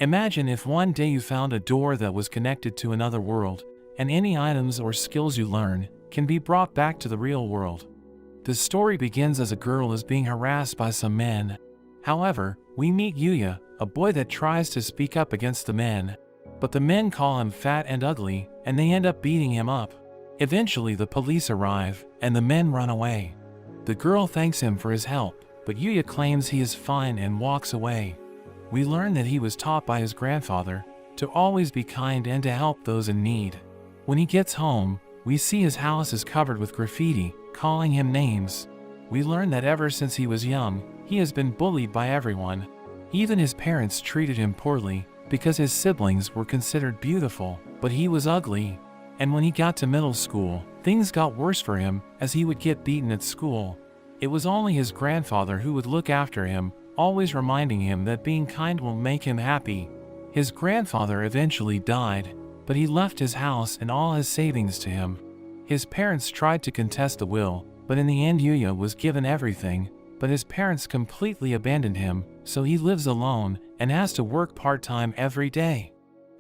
Imagine if one day you found a door that was connected to another world, and any items or skills you learn can be brought back to the real world. The story begins as a girl is being harassed by some men. However, we meet Yūya, a boy that tries to speak up against the men. But the men call him fat and ugly, and they end up beating him up. Eventually the police arrive, and the men run away. The girl thanks him for his help, but Yūya claims he is fine and walks away. We learn that he was taught by his grandfather to always be kind and to help those in need. When he gets home, we see his house is covered with graffiti, calling him names. We learn that ever since he was young, he has been bullied by everyone. Even his parents treated him poorly because his siblings were considered beautiful, but he was ugly. And when he got to middle school, things got worse for him as he would get beaten at school. It was only his grandfather who would look after him, always reminding him that being kind will make him happy. His grandfather eventually died, but he left his house and all his savings to him. His parents tried to contest the will, but in the end Yūya was given everything, but his parents completely abandoned him, so he lives alone and has to work part-time every day.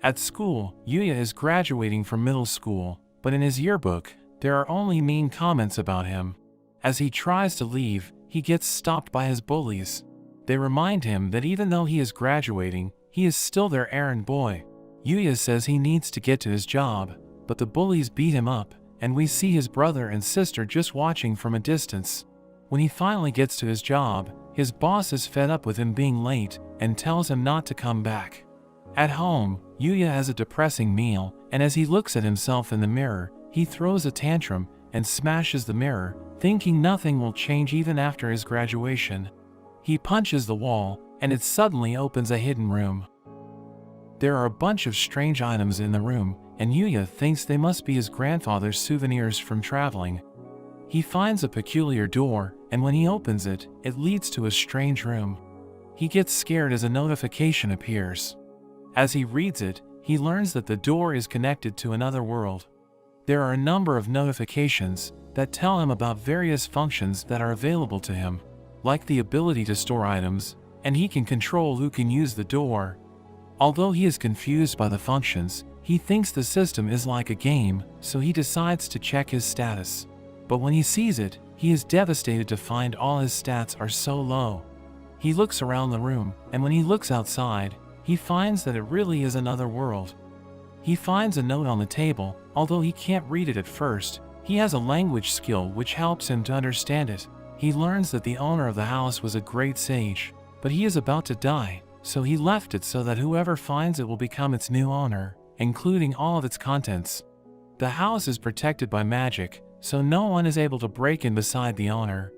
At school, Yūya is graduating from middle school, but in his yearbook, there are only mean comments about him. As he tries to leave, he gets stopped by his bullies. They remind him that even though he is graduating, he is still their errand boy. Yūya says he needs to get to his job, but the bullies beat him up, and we see his brother and sister just watching from a distance. When he finally gets to his job, his boss is fed up with him being late and tells him not to come back. At home, Yūya has a depressing meal, and as he looks at himself in the mirror, he throws a tantrum and smashes the mirror, thinking nothing will change even after his graduation. He punches the wall, and it suddenly opens a hidden room. There are a bunch of strange items in the room, and Yūya thinks they must be his grandfather's souvenirs from traveling. He finds a peculiar door, and when he opens it, it leads to a strange room. He gets scared as a notification appears. As he reads it, he learns that the door is connected to another world. There are a number of notifications that tell him about various functions that are available to him, like the ability to store items, and he can control who can use the door. Although he is confused by the functions, he thinks the system is like a game, so he decides to check his status. But when he sees it, he is devastated to find all his stats are so low. He looks around the room, and when he looks outside, he finds that it really is another world. He finds a note on the table, although he can't read it at first. He has a language skill which helps him to understand it. He learns that the owner of the house was a great sage, but he is about to die, so he left it so that whoever finds it will become its new owner, including all of its contents. The house is protected by magic, so no one is able to break in beside the owner.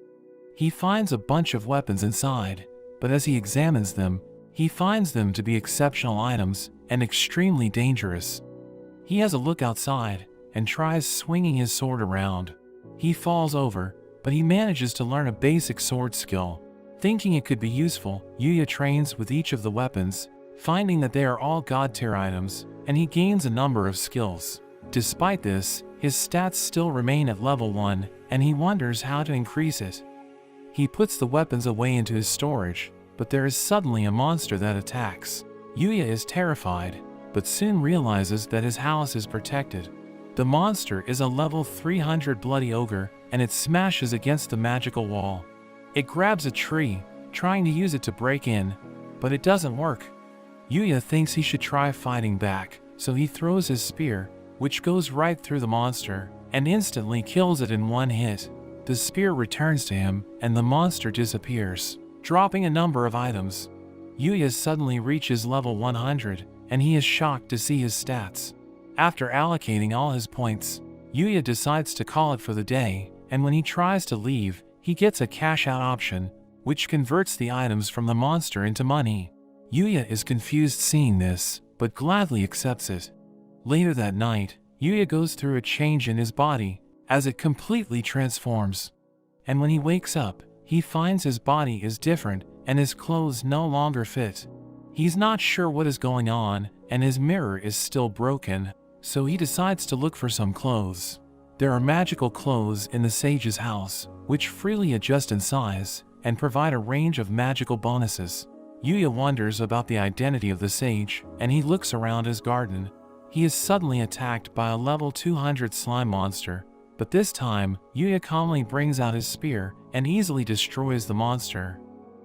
He finds a bunch of weapons inside, but as he examines them, he finds them to be exceptional items and extremely dangerous. He has a look outside and tries swinging his sword around. He falls over, but he manages to learn a basic sword skill. Thinking it could be useful, Yūya trains with each of the weapons, finding that they are all god-tier items, and he gains a number of skills. Despite this, his stats still remain at level 1, and he wonders how to increase it. He puts the weapons away into his storage, but there is suddenly a monster that attacks. Yūya is terrified, but soon realizes that his house is protected. The monster is a level 300 bloody ogre, and it smashes against the magical wall. It grabs a tree, trying to use it to break in, but it doesn't work. Yūya thinks he should try fighting back, so he throws his spear, which goes right through the monster, and instantly kills it in one hit. The spear returns to him, and the monster disappears, dropping a number of items. Yūya suddenly reaches level 100, and he is shocked to see his stats. After allocating all his points, Yūya decides to call it for the day, and when he tries to leave, he gets a cash-out option, which converts the items from the monster into money. Yūya is confused seeing this, but gladly accepts it. Later that night, Yūya goes through a change in his body, as it completely transforms. And when he wakes up, he finds his body is different, and his clothes no longer fit. He's not sure what is going on, and his mirror is still broken, so he decides to look for some clothes. There are magical clothes in the sage's house, which freely adjust in size, and provide a range of magical bonuses. Yūya wonders about the identity of the sage, and he looks around his garden. He is suddenly attacked by a level 200 slime monster, but this time, Yūya calmly brings out his spear and easily destroys the monster.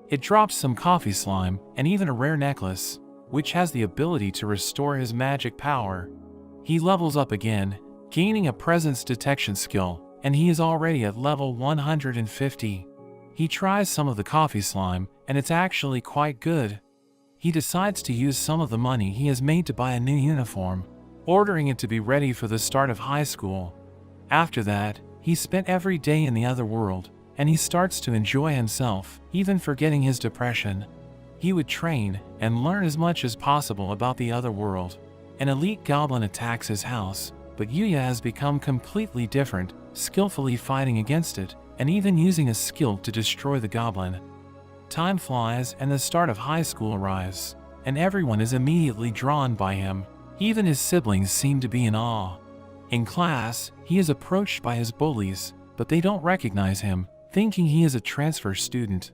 It drops some coffee slime and even a rare necklace, which has the ability to restore his magic power. He levels up again, gaining a presence detection skill, and he is already at level 150. He tries some of the coffee slime, and it's actually quite good. He decides to use some of the money he has made to buy a new uniform, ordering it to be ready for the start of high school. After that, he spent every day in the other world, and he starts to enjoy himself, even forgetting his depression. He would train and learn as much as possible about the other world. An elite goblin attacks his house, but Yūya has become completely different, skillfully fighting against it, and even using a skill to destroy the goblin. Time flies and the start of high school arrives, and everyone is immediately drawn by him. Even his siblings seem to be in awe. In class, he is approached by his bullies, but they don't recognize him, thinking he is a transfer student.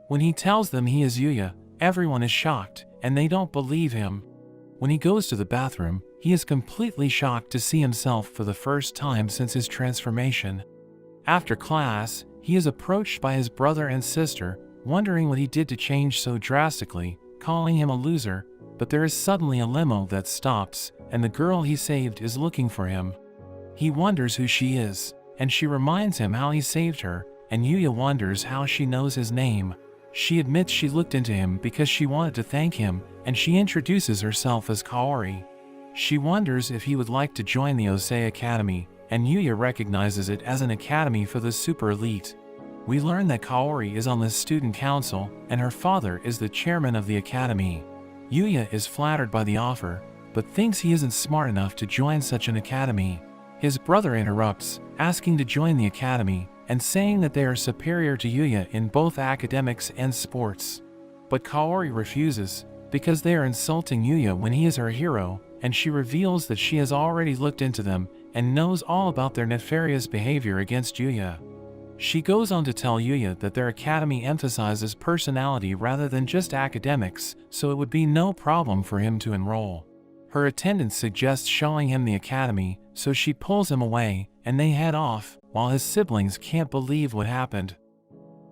When he tells them he is Yūya, everyone is shocked, and they don't believe him. When he goes to the bathroom, he is completely shocked to see himself for the first time since his transformation. After class, he is approached by his brother and sister, wondering what he did to change so drastically, calling him a loser, but there is suddenly a limo that stops, and the girl he saved is looking for him. He wonders who she is, and she reminds him how he saved her, and Yūya wonders how she knows his name. She admits she looked into him because she wanted to thank him, and she introduces herself as Kaori. She wonders if he would like to join the Osei Academy, and Yūya recognizes it as an academy for the super elite. We learn that Kaori is on the student council, and her father is the chairman of the academy. Yūya is flattered by the offer, but thinks he isn't smart enough to join such an academy. His brother interrupts, asking to join the academy, and saying that they are superior to Yūya in both academics and sports. But Kaori refuses, because they are insulting Yūya when he is her hero, and she reveals that she has already looked into them and knows all about their nefarious behavior against Yūya. She goes on to tell Yūya that their academy emphasizes personality rather than just academics, so it would be no problem for him to enroll. Her attendant suggests showing him the academy, so she pulls him away, and they head off, while his siblings can't believe what happened.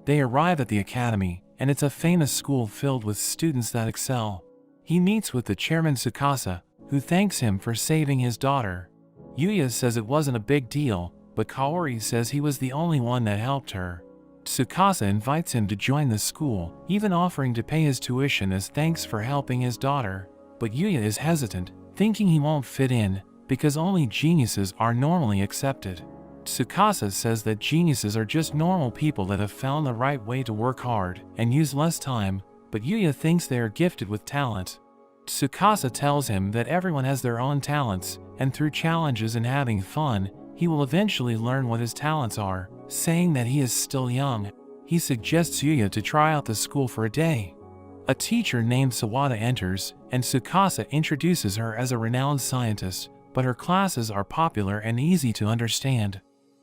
They arrive at the academy, and it's a famous school filled with students that excel. He meets with the chairman Tsukasa, who thanks him for saving his daughter. Yūya says it wasn't a big deal, but Kaori says he was the only one that helped her. Tsukasa invites him to join the school, even offering to pay his tuition as thanks for helping his daughter. But Yūya is hesitant, thinking he won't fit in, because only geniuses are normally accepted. Tsukasa says that geniuses are just normal people that have found the right way to work hard and use less time, but Yūya thinks they are gifted with talent. Tsukasa tells him that everyone has their own talents, and through challenges and having fun, he will eventually learn what his talents are, saying that he is still young. He suggests Yūya to try out the school for a day. A teacher named Sawada enters, and Tsukasa introduces her as a renowned scientist, but her classes are popular and easy to understand.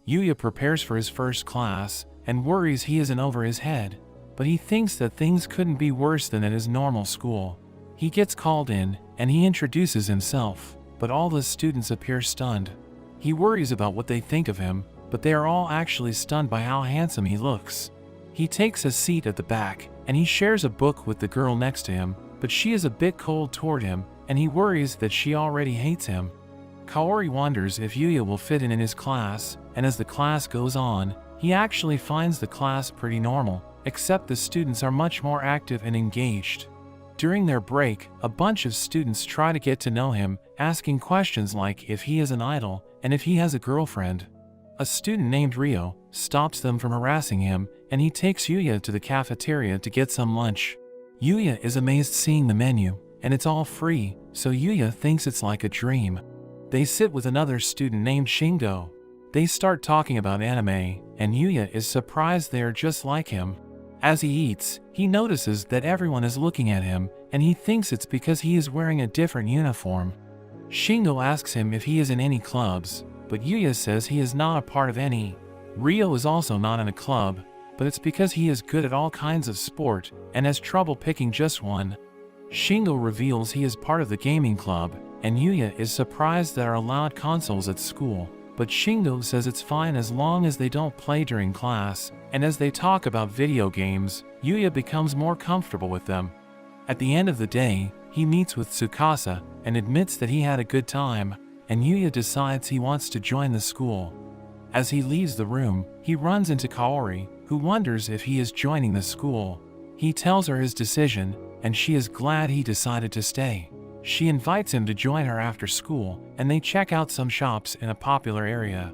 Yūya prepares for his first class, and worries he isn't over his head, but he thinks that things couldn't be worse than at his normal school. He gets called in, and he introduces himself, but all the students appear stunned. He worries about what they think of him, but they are all actually stunned by how handsome he looks. He takes a seat at the back, and he shares a book with the girl next to him, but she is a bit cold toward him, and he worries that she already hates him. Kaori wonders if Yūya will fit in his class, and as the class goes on, he actually finds the class pretty normal, except the students are much more active and engaged. During their break, a bunch of students try to get to know him, asking questions like if he is an idol and if he has a girlfriend. A student named Rio stops them from harassing him, and he takes Yūya to the cafeteria to get some lunch. Yūya is amazed seeing the menu, and it's all free, so Yūya thinks it's like a dream. They sit with another student named Shingo. They start talking about anime, and Yūya is surprised they are just like him. As he eats, he notices that everyone is looking at him, and he thinks it's because he is wearing a different uniform. Shingo asks him if he is in any clubs, but Yūya says he is not a part of any. Rio is also not in a club, but it's because he is good at all kinds of sport and has trouble picking just one. Shingo reveals he is part of the gaming club, and Yūya is surprised there are allowed consoles at school, but Shingo says it's fine as long as they don't play during class, and as they talk about video games, Yūya becomes more comfortable with them. At the end of the day, he meets with Tsukasa and admits that he had a good time, and Yūya decides he wants to join the school. As he leaves the room, he runs into Kaori, who wonders if he is joining the school. He tells her his decision, and she is glad he decided to stay. She invites him to join her after school, and they check out some shops in a popular area.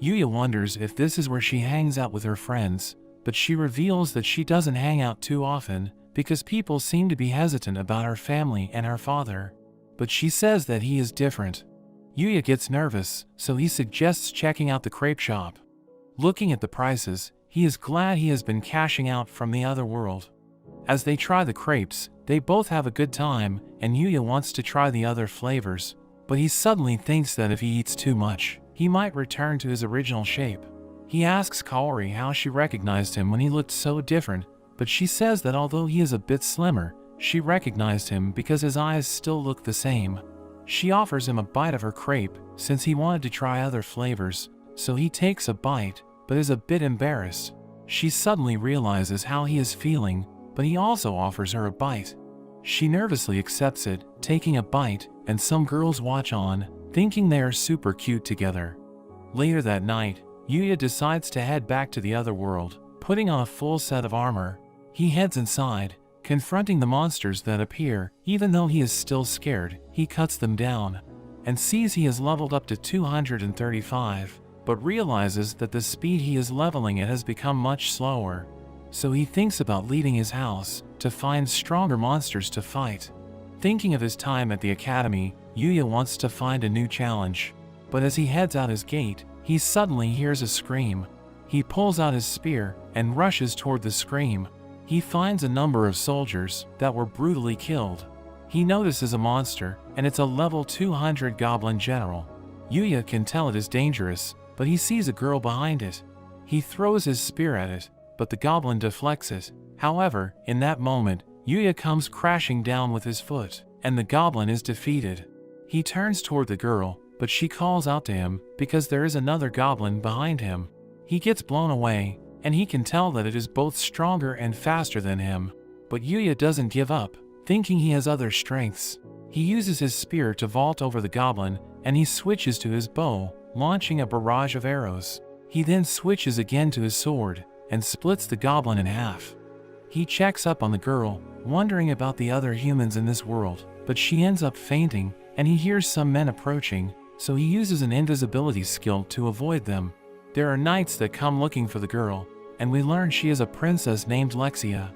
Yūya wonders if this is where she hangs out with her friends, but she reveals that she doesn't hang out too often because people seem to be hesitant about her family and her father. But she says that he is different. Yūya gets nervous, so he suggests checking out the crepe shop. Looking at the prices, he is glad he has been cashing out from the other world. As they try the crepes, they both have a good time, and Yūya wants to try the other flavors, but he suddenly thinks that if he eats too much, he might return to his original shape. He asks Kaori how she recognized him when he looked so different, but she says that although he is a bit slimmer, she recognized him because his eyes still look the same. She offers him a bite of her crepe since he wanted to try other flavors, so he takes a bite, but is a bit embarrassed. She suddenly realizes how he is feeling, but he also offers her a bite. She nervously accepts it, taking a bite, and some girls watch on, thinking they are super cute together. Later that night, Yūya decides to head back to the other world, putting on a full set of armor. He heads inside, confronting the monsters that appear. Even though he is still scared, he cuts them down, and sees he has leveled up to 235, but realizes that the speed he is leveling at has become much slower. So he thinks about leaving his house to find stronger monsters to fight. Thinking of his time at the academy, Yūya wants to find a new challenge. But as he heads out his gate, he suddenly hears a scream. He pulls out his spear and rushes toward the scream. He finds a number of soldiers that were brutally killed. He notices a monster, and it's a level 200 goblin general. Yūya can tell it is dangerous, but he sees a girl behind it. He throws his spear at it, but the goblin deflects it. However, in that moment, Yūya comes crashing down with his foot, and the goblin is defeated. He turns toward the girl, but she calls out to him because there is another goblin behind him. He gets blown away, and he can tell that it is both stronger and faster than him. But Yūya doesn't give up, thinking he has other strengths. He uses his spear to vault over the goblin, and he switches to his bow, launching a barrage of arrows. He then switches again to his sword, and splits the goblin in half. He checks up on the girl, wondering about the other humans in this world, but she ends up fainting, and he hears some men approaching, so he uses an invisibility skill to avoid them. There are knights that come looking for the girl, and we learn she is a princess named Lexia.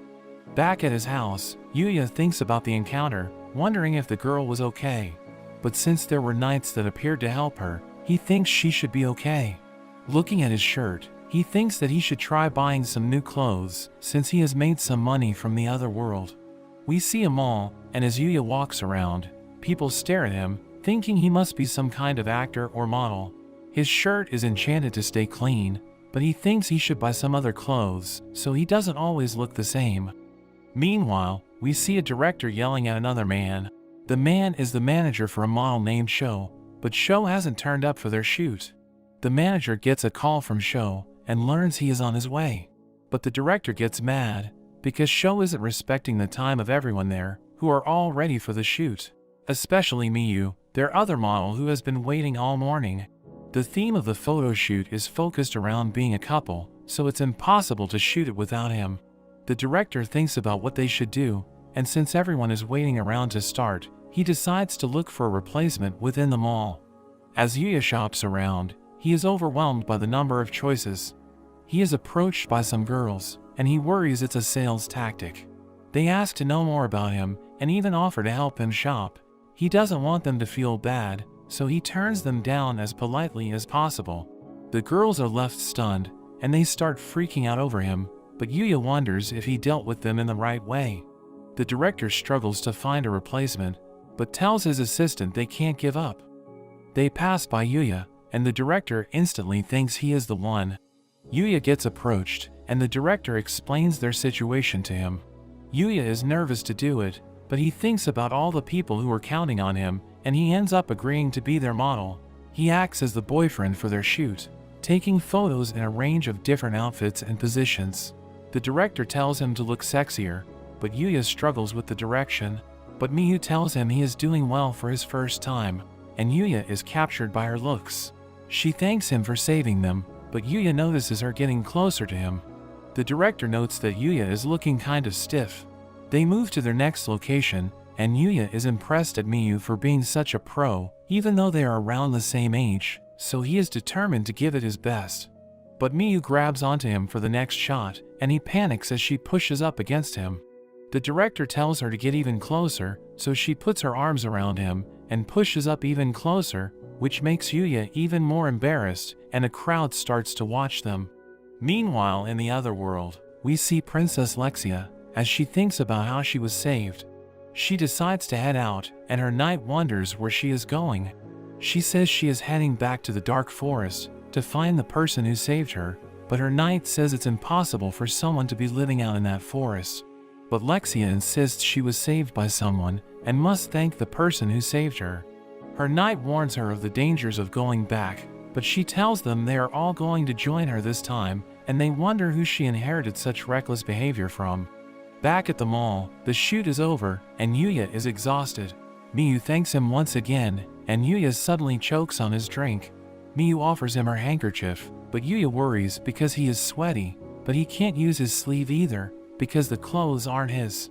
Back at his house, Yūya thinks about the encounter, wondering if the girl was okay. But since there were knights that appeared to help her, he thinks she should be okay. Looking at his shirt, he thinks that he should try buying some new clothes, since he has made some money from the other world. We see a mall, and as Yūya walks around, people stare at him, thinking he must be some kind of actor or model. His shirt is enchanted to stay clean, but he thinks he should buy some other clothes, so he doesn't always look the same. Meanwhile, we see a director yelling at another man. The man is the manager for a model named Sho, but Sho hasn't turned up for their shoot. The manager gets a call from Sho, and learns he is on his way. But the director gets mad, because Sho isn't respecting the time of everyone there, who are all ready for the shoot. Especially Miyu, their other model who has been waiting all morning. The theme of the photo shoot is focused around being a couple, so it's impossible to shoot it without him. The director thinks about what they should do, and since everyone is waiting around to start, he decides to look for a replacement within the mall. As Yūya shops around, he is overwhelmed by the number of choices. He is approached by some girls, and he worries it's a sales tactic. They ask to know more about him, and even offer to help him shop. He doesn't want them to feel bad, so he turns them down as politely as possible. The girls are left stunned, and they start freaking out over him, but Yūya wonders if he dealt with them in the right way. The director struggles to find a replacement, but tells his assistant they can't give up. They pass by Yūya, and the director instantly thinks he is the one. Yūya gets approached, and the director explains their situation to him. Yūya is nervous to do it, but he thinks about all the people who are counting on him, and he ends up agreeing to be their model. He acts as the boyfriend for their shoot, taking photos in a range of different outfits and positions. The director tells him to look sexier, but Yūya struggles with the direction. But Miyu tells him he is doing well for his first time, and Yūya is captured by her looks. She thanks him for saving them, but Yūya notices her getting closer to him. The director notes that Yūya is looking kind of stiff. They move to their next location, and Yūya is impressed at Miyu for being such a pro, even though they are around the same age, so he is determined to give it his best. But Miyu grabs onto him for the next shot, and he panics as she pushes up against him. The director tells her to get even closer, so she puts her arms around him and pushes up even closer, which makes Yūya even more embarrassed, and a crowd starts to watch them. Meanwhile, in the other world, we see Princess Lexia as she thinks about how she was saved. She decides to head out, and her knight wonders where she is going. She says she is heading back to the dark forest to find the person who saved her, but her knight says it's impossible for someone to be living out in that forest. But Lexia insists she was saved by someone and must thank the person who saved her. Her knight warns her of the dangers of going back, but she tells them they are all going to join her this time, and they wonder who she inherited such reckless behavior from. Back at the mall, the shoot is over, and Yūya is exhausted. Miyu thanks him once again, and Yūya suddenly chokes on his drink. Miyu offers him her handkerchief, but Yūya worries because he is sweaty, but he can't use his sleeve either, because the clothes aren't his.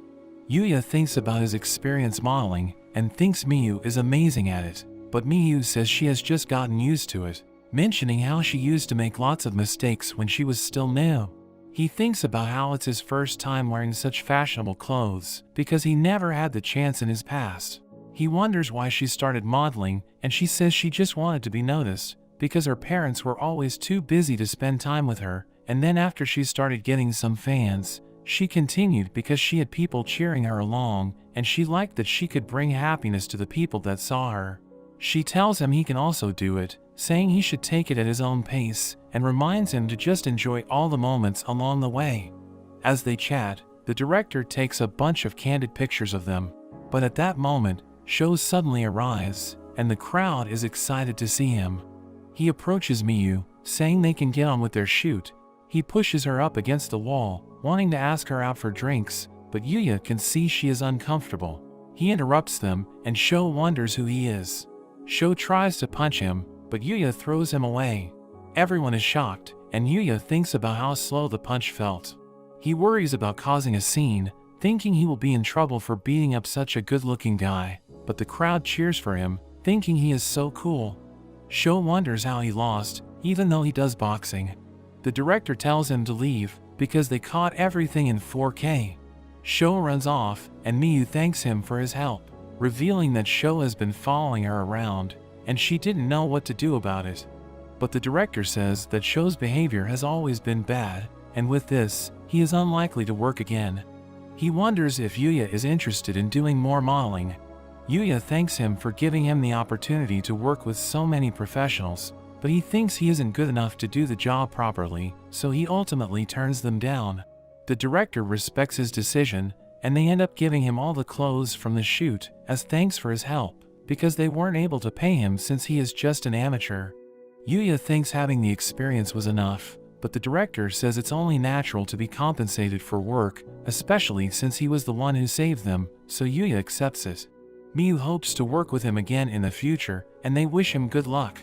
Yūya thinks about his experience modeling, and thinks Miyu is amazing at it, but Miyu says she has just gotten used to it, mentioning how she used to make lots of mistakes when she was still new. He thinks about how it's his first time wearing such fashionable clothes, because he never had the chance in his past. He wonders why she started modeling, and she says she just wanted to be noticed, because her parents were always too busy to spend time with her, and then after she started getting some fans, she continued because she had people cheering her along, and she liked that she could bring happiness to the people that saw her. She tells him he can also do it, saying he should take it at his own pace, and reminds him to just enjoy all the moments along the way. As they chat, the director takes a bunch of candid pictures of them, but at that moment, shows suddenly arise, and the crowd is excited to see him. He approaches Miyu, saying they can get on with their shoot. He pushes her up against the wall, wanting to ask her out for drinks, but Yūya can see she is uncomfortable. He interrupts them, and Sho wonders who he is. Sho tries to punch him, but Yūya throws him away. Everyone is shocked, and Yūya thinks about how slow the punch felt. He worries about causing a scene, thinking he will be in trouble for beating up such a good-looking guy, but the crowd cheers for him, thinking he is so cool. Sho wonders how he lost, even though he does boxing. The director tells him to leave, because they caught everything in 4K. Sho runs off, and Miyu thanks him for his help, revealing that Sho has been following her around, and she didn't know what to do about it. But the director says that Sho's behavior has always been bad, and with this, he is unlikely to work again. He wonders if Yūya is interested in doing more modeling. Yūya thanks him for giving him the opportunity to work with so many professionals, but he thinks he isn't good enough to do the job properly, so he ultimately turns them down. The director respects his decision, and they end up giving him all the clothes from the shoot as thanks for his help, because they weren't able to pay him since he is just an amateur. Yūya thinks having the experience was enough, but the director says it's only natural to be compensated for work, especially since he was the one who saved them, so Yūya accepts it. Miyu hopes to work with him again in the future, and they wish him good luck.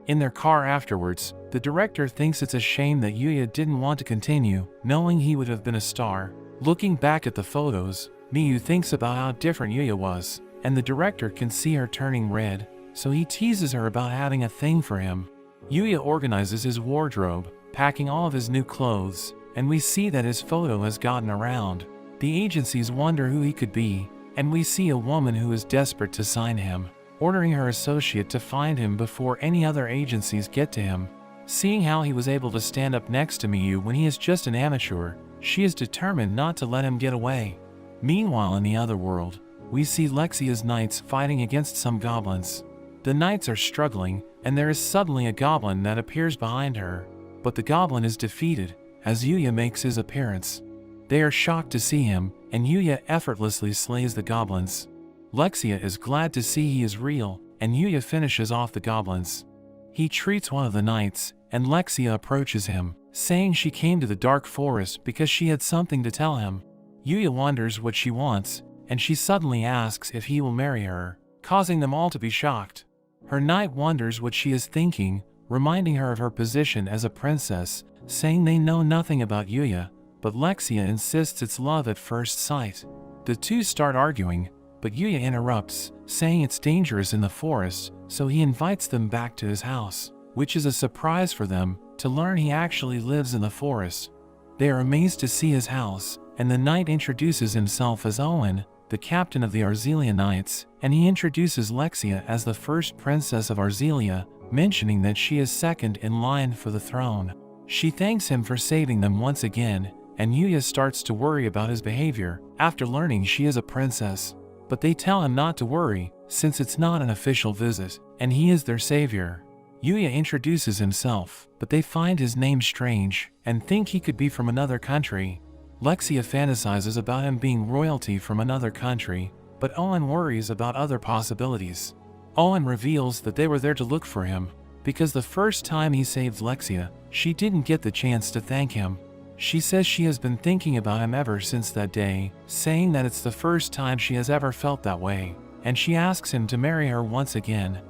In their car afterwards, the director thinks it's a shame that Yūya didn't want to continue, knowing he would have been a star. Looking back at the photos, Miyu thinks about how different Yūya was, and the director can see her turning red, so he teases her about having a thing for him. Yūya organizes his wardrobe, packing all of his new clothes, and we see that his photo has gotten around. The agencies wonder who he could be, and we see a woman who is desperate to sign him, ordering her associate to find him before any other agencies get to him. Seeing how he was able to stand up next to Miyu when he is just an amateur, she is determined not to let him get away. Meanwhile, in the other world, we see Lexia's knights fighting against some goblins. The knights are struggling, and there is suddenly a goblin that appears behind her, but the goblin is defeated, as Yūya makes his appearance. They are shocked to see him, and Yūya effortlessly slays the goblins. Lexia is glad to see he is real, and Yūya finishes off the goblins. He treats one of the knights, and Lexia approaches him, saying she came to the dark forest because she had something to tell him. Yūya wonders what she wants, and she suddenly asks if he will marry her, causing them all to be shocked. Her knight wonders what she is thinking, reminding her of her position as a princess, saying they know nothing about Yūya, but Lexia insists it's love at first sight. The two start arguing, but Yūya interrupts, saying it's dangerous in the forest, so he invites them back to his house, which is a surprise for them, to learn he actually lives in the forest. They are amazed to see his house, and the knight introduces himself as Owen, the captain of the Arzelia Knights, and he introduces Lexia as the first princess of Arzelia, mentioning that she is second in line for the throne. She thanks him for saving them once again, and Yūya starts to worry about his behavior after learning she is a princess. But they tell him not to worry, since it's not an official visit, and he is their savior. Yūya introduces himself, but they find his name strange, and think he could be from another country. Lexia fantasizes about him being royalty from another country, but Owen worries about other possibilities. Owen reveals that they were there to look for him, because the first time he saved Lexia, she didn't get the chance to thank him. She says she has been thinking about him ever since that day, saying that it's the first time she has ever felt that way, and she asks him to marry her once again.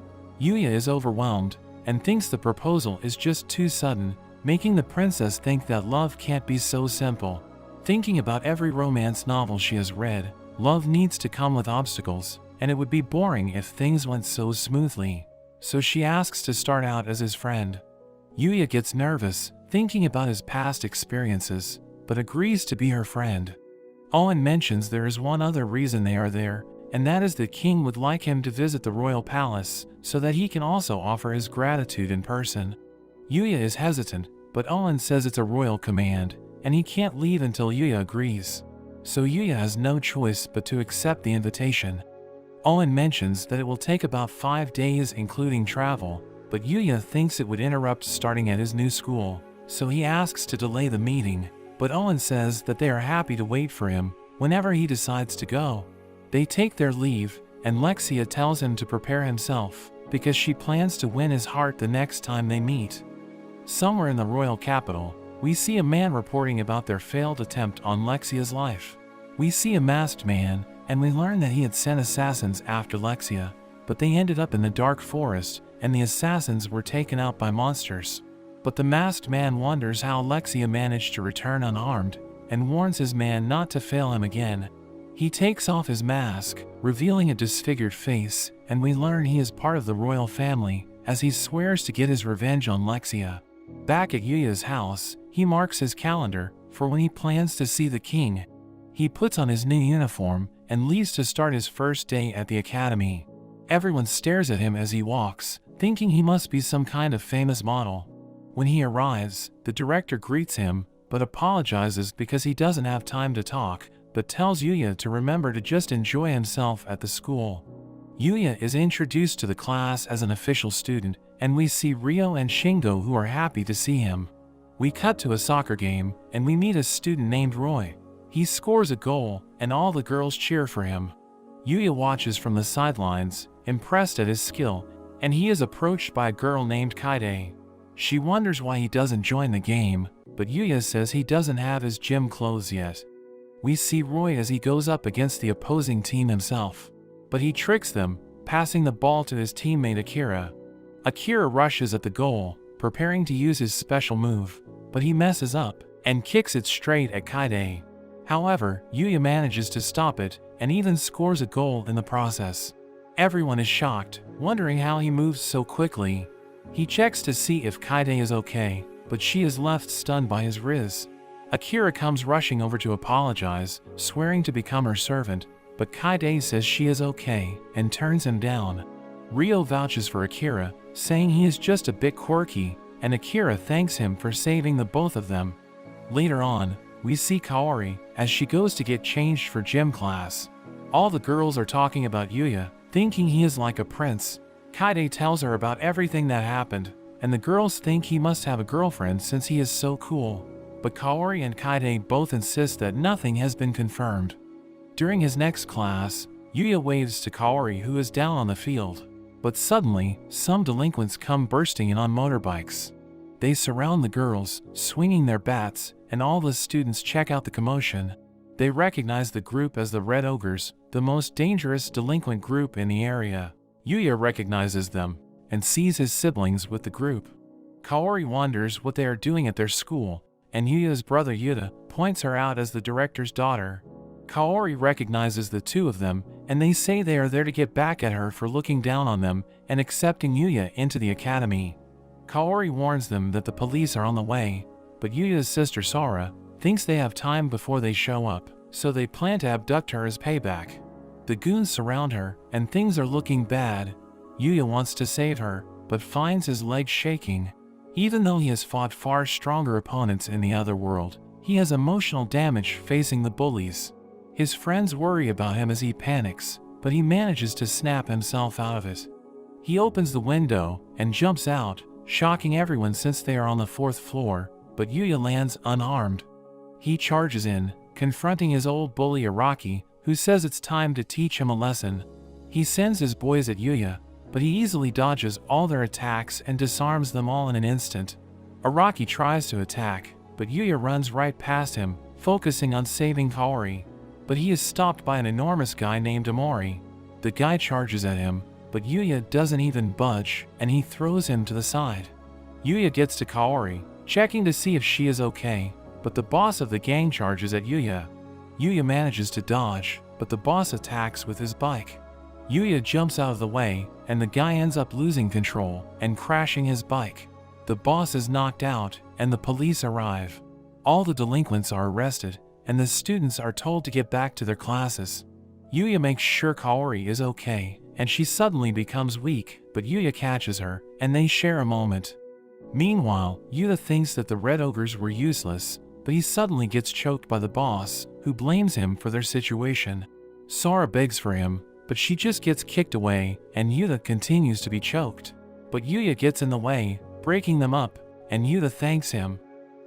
Yūya is overwhelmed, and thinks the proposal is just too sudden, making the princess think that love can't be so simple. Thinking about every romance novel she has read, love needs to come with obstacles, and it would be boring if things went so smoothly. So she asks to start out as his friend. Yūya gets nervous, thinking about his past experiences, but agrees to be her friend. Owen mentions there is one other reason they are there, and that is the king would like him to visit the royal palace, so that he can also offer his gratitude in person. Yūya is hesitant, but Owen says it's a royal command, and he can't leave until Yūya agrees. So Yūya has no choice but to accept the invitation. Owen mentions that it will take about 5 days including travel, but Yūya thinks it would interrupt starting at his new school, so he asks to delay the meeting, but Owen says that they are happy to wait for him whenever he decides to go. They take their leave, and Lexia tells him to prepare himself, because she plans to win his heart the next time they meet. Somewhere in the royal capital, we see a man reporting about their failed attempt on Lexia's life. We see a masked man, and we learn that he had sent assassins after Lexia, but they ended up in the dark forest, and the assassins were taken out by monsters. But the masked man wonders how Lexia managed to return unharmed, and warns his man not to fail him again. He takes off his mask, revealing a disfigured face, and we learn he is part of the royal family, as he swears to get his revenge on Lexia. Back at Yūya's house, he marks his calendar for when he plans to see the king. He puts on his new uniform and leaves to start his first day at the academy. Everyone stares at him as he walks, thinking he must be some kind of famous model. When he arrives, the director greets him, but apologizes because he doesn't have time to talk, but tells Yūya to remember to just enjoy himself at the school. Yūya is introduced to the class as an official student, and we see Ryo and Shingo who are happy to see him. We cut to a soccer game, and we meet a student named Roy. He scores a goal, and all the girls cheer for him. Yūya watches from the sidelines, impressed at his skill, and he is approached by a girl named Kaide. She wonders why he doesn't join the game, but Yūya says he doesn't have his gym clothes yet. We see Roy as he goes up against the opposing team himself, but he tricks them, passing the ball to his teammate Akira. Akira rushes at the goal, preparing to use his special move, but he messes up and kicks it straight at Kaide. However, Yūya manages to stop it and even scores a goal in the process. Everyone is shocked, wondering how he moves so quickly. He checks to see if Kaide is okay, but she is left stunned by his riz. Akira comes rushing over to apologize, swearing to become her servant, but Kaide says she is okay and turns him down. Ryo vouches for Akira, saying he is just a bit quirky, and Akira thanks him for saving the both of them. Later on, we see Kaori as she goes to get changed for gym class. All the girls are talking about Yūya, thinking he is like a prince. Kaide tells her about everything that happened, and the girls think he must have a girlfriend since he is so cool. but Kaori and Kaide both insist that nothing has been confirmed. During his next class, Yūya waves to Kaori, who is down on the field. But suddenly, some delinquents come bursting in on motorbikes. They surround the girls, swinging their bats, and all the students check out the commotion. They recognize the group as the Red Ogres, the most dangerous delinquent group in the area. Yūya recognizes them, and sees his siblings with the group. Kaori wonders what they are doing at their school, and Yuya's brother Yuta points her out as the director's daughter. Kaori recognizes the two of them, and they say they are there to get back at her for looking down on them and accepting Yūya into the academy. Kaori warns them that the police are on the way, but Yuya's sister Sora thinks they have time before they show up, so they plan to abduct her as payback. The goons surround her, and things are looking bad. Yūya wants to save her, but finds his legs shaking. Even though he has fought far stronger opponents in the other world, he has emotional damage facing the bullies. His friends worry about him as he panics, but he manages to snap himself out of it. He opens the window and jumps out, shocking everyone since they are on the 4th floor, but Yūya lands unarmed. He charges in, confronting his old bully Araki, who says it's time to teach him a lesson. He sends his boys at Yūya, but he easily dodges all their attacks and disarms them all in an instant. Araki tries to attack, but Yūya runs right past him, focusing on saving Kaori. But he is stopped by an enormous guy named Amori. The guy charges at him, but Yūya doesn't even budge, and he throws him to the side. Yūya gets to Kaori, checking to see if she is okay, but the boss of the gang charges at Yūya. Yūya manages to dodge, but the boss attacks with his bike. Yūya jumps out of the way, and the guy ends up losing control and crashing his bike. The boss is knocked out, and the police arrive. All the delinquents are arrested, and the students are told to get back to their classes. Yūya makes sure Kaori is okay, and she suddenly becomes weak, but Yūya catches her, and they share a moment. Meanwhile, Yuta thinks that the Red Ogres were useless, but he suddenly gets choked by the boss, who blames him for their situation. Sora begs for him, but she just gets kicked away, and Yuta continues to be choked. But Yūya gets in the way, breaking them up, and Yuta thanks him.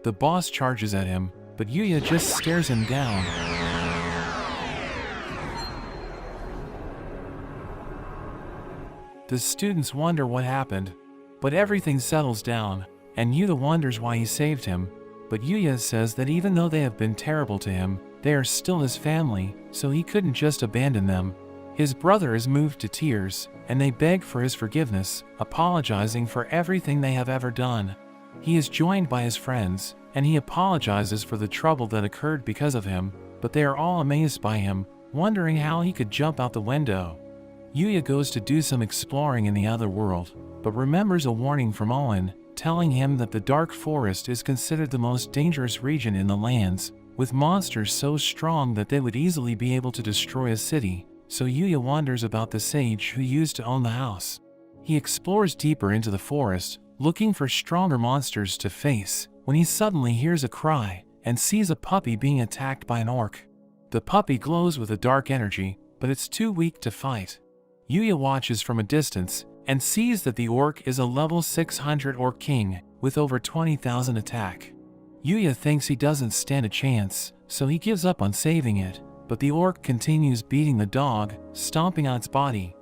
The boss charges at him, but Yūya just stares him down. The students wonder what happened, but everything settles down, and Yuta wonders why he saved him, but Yūya says that even though they have been terrible to him, they are still his family, so he couldn't just abandon them. His brother is moved to tears, and they beg for his forgiveness, apologizing for everything they have ever done. He is joined by his friends, and he apologizes for the trouble that occurred because of him, but they are all amazed by him, wondering how he could jump out the window. Yūya goes to do some exploring in the other world, but remembers a warning from Owen, telling him that the Dark Forest is considered the most dangerous region in the lands, with monsters so strong that they would easily be able to destroy a city, so Yūya wonders about the sage who used to own the house. He explores deeper into the forest, looking for stronger monsters to face, when he suddenly hears a cry, and sees a puppy being attacked by an orc. The puppy glows with a dark energy, but it's too weak to fight. Yūya watches from a distance, and sees that the orc is a level 600 orc king, with over 20,000 attack. Yūya thinks he doesn't stand a chance, so he gives up on saving it, but the orc continues beating the dog, stomping on its body.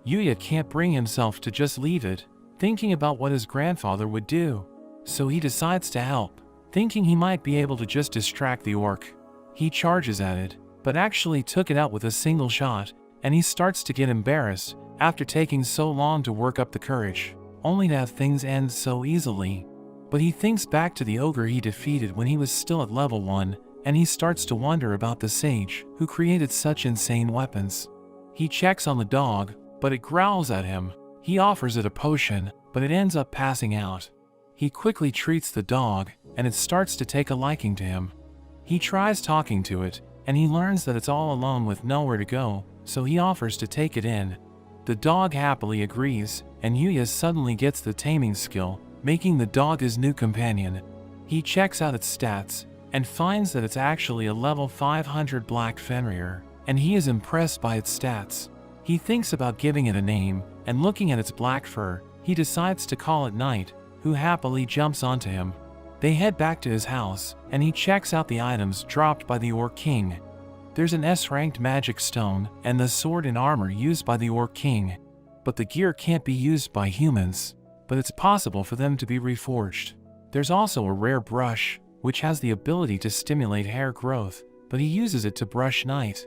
Yūya can't bring himself to just leave it, thinking about what his grandfather would do. So he decides to help, thinking he might be able to just distract the orc. He charges at it, but actually took it out with a single shot, and he starts to get embarrassed after taking so long to work up the courage, only to have things end so easily. But he thinks back to the ogre he defeated when he was still at level 1, and he starts to wonder about the sage who created such insane weapons. He checks on the dog, but it growls at him. He offers it a potion, but it ends up passing out. He quickly treats the dog, and it starts to take a liking to him. He tries talking to it, and he learns that it's all alone with nowhere to go, so he offers to take it in. The dog happily agrees, and Yūya suddenly gets the taming skill, making the dog his new companion. He checks out its stats, and finds that it's actually a level 500 Black Fenrir, and he is impressed by its stats. He thinks about giving it a name, and looking at its black fur, he decides to call it Knight, who happily jumps onto him. They head back to his house, and he checks out the items dropped by the Orc King. There's an S-ranked magic stone and the sword and armor used by the Orc King. But the gear can't be used by humans, but it's possible for them to be reforged. There's also a rare brush, which has the ability to stimulate hair growth, but he uses it to brush Knight.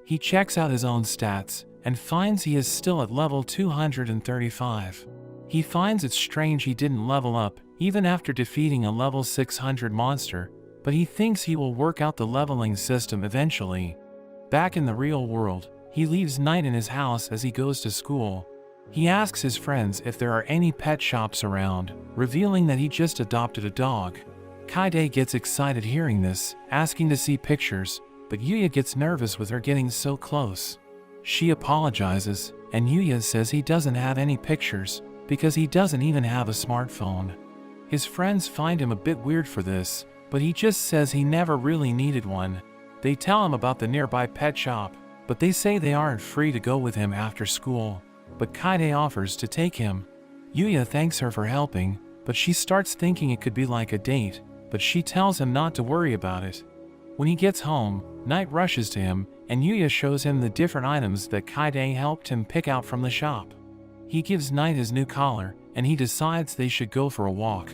He checks out his own stats, and finds he is still at level 235. He finds it strange he didn't level up, even after defeating a level 600 monster, but he thinks he will work out the leveling system eventually. Back in the real world, he leaves Knight in his house as he goes to school. He asks his friends if there are any pet shops around, revealing that he just adopted a dog. Kaide gets excited hearing this, asking to see pictures, but Yūya gets nervous with her getting so close. She apologizes, and Yūya says he doesn't have any pictures, because he doesn't even have a smartphone. His friends find him a bit weird for this, but he just says he never really needed one. They tell him about the nearby pet shop, but they say they aren't free to go with him after school. But Kaide offers to take him. Yūya thanks her for helping, but she starts thinking it could be like a date, but she tells him not to worry about it. When he gets home, Knight rushes to him, and Yūya shows him the different items that Kaide helped him pick out from the shop. He gives Knight his new collar, and he decides they should go for a walk.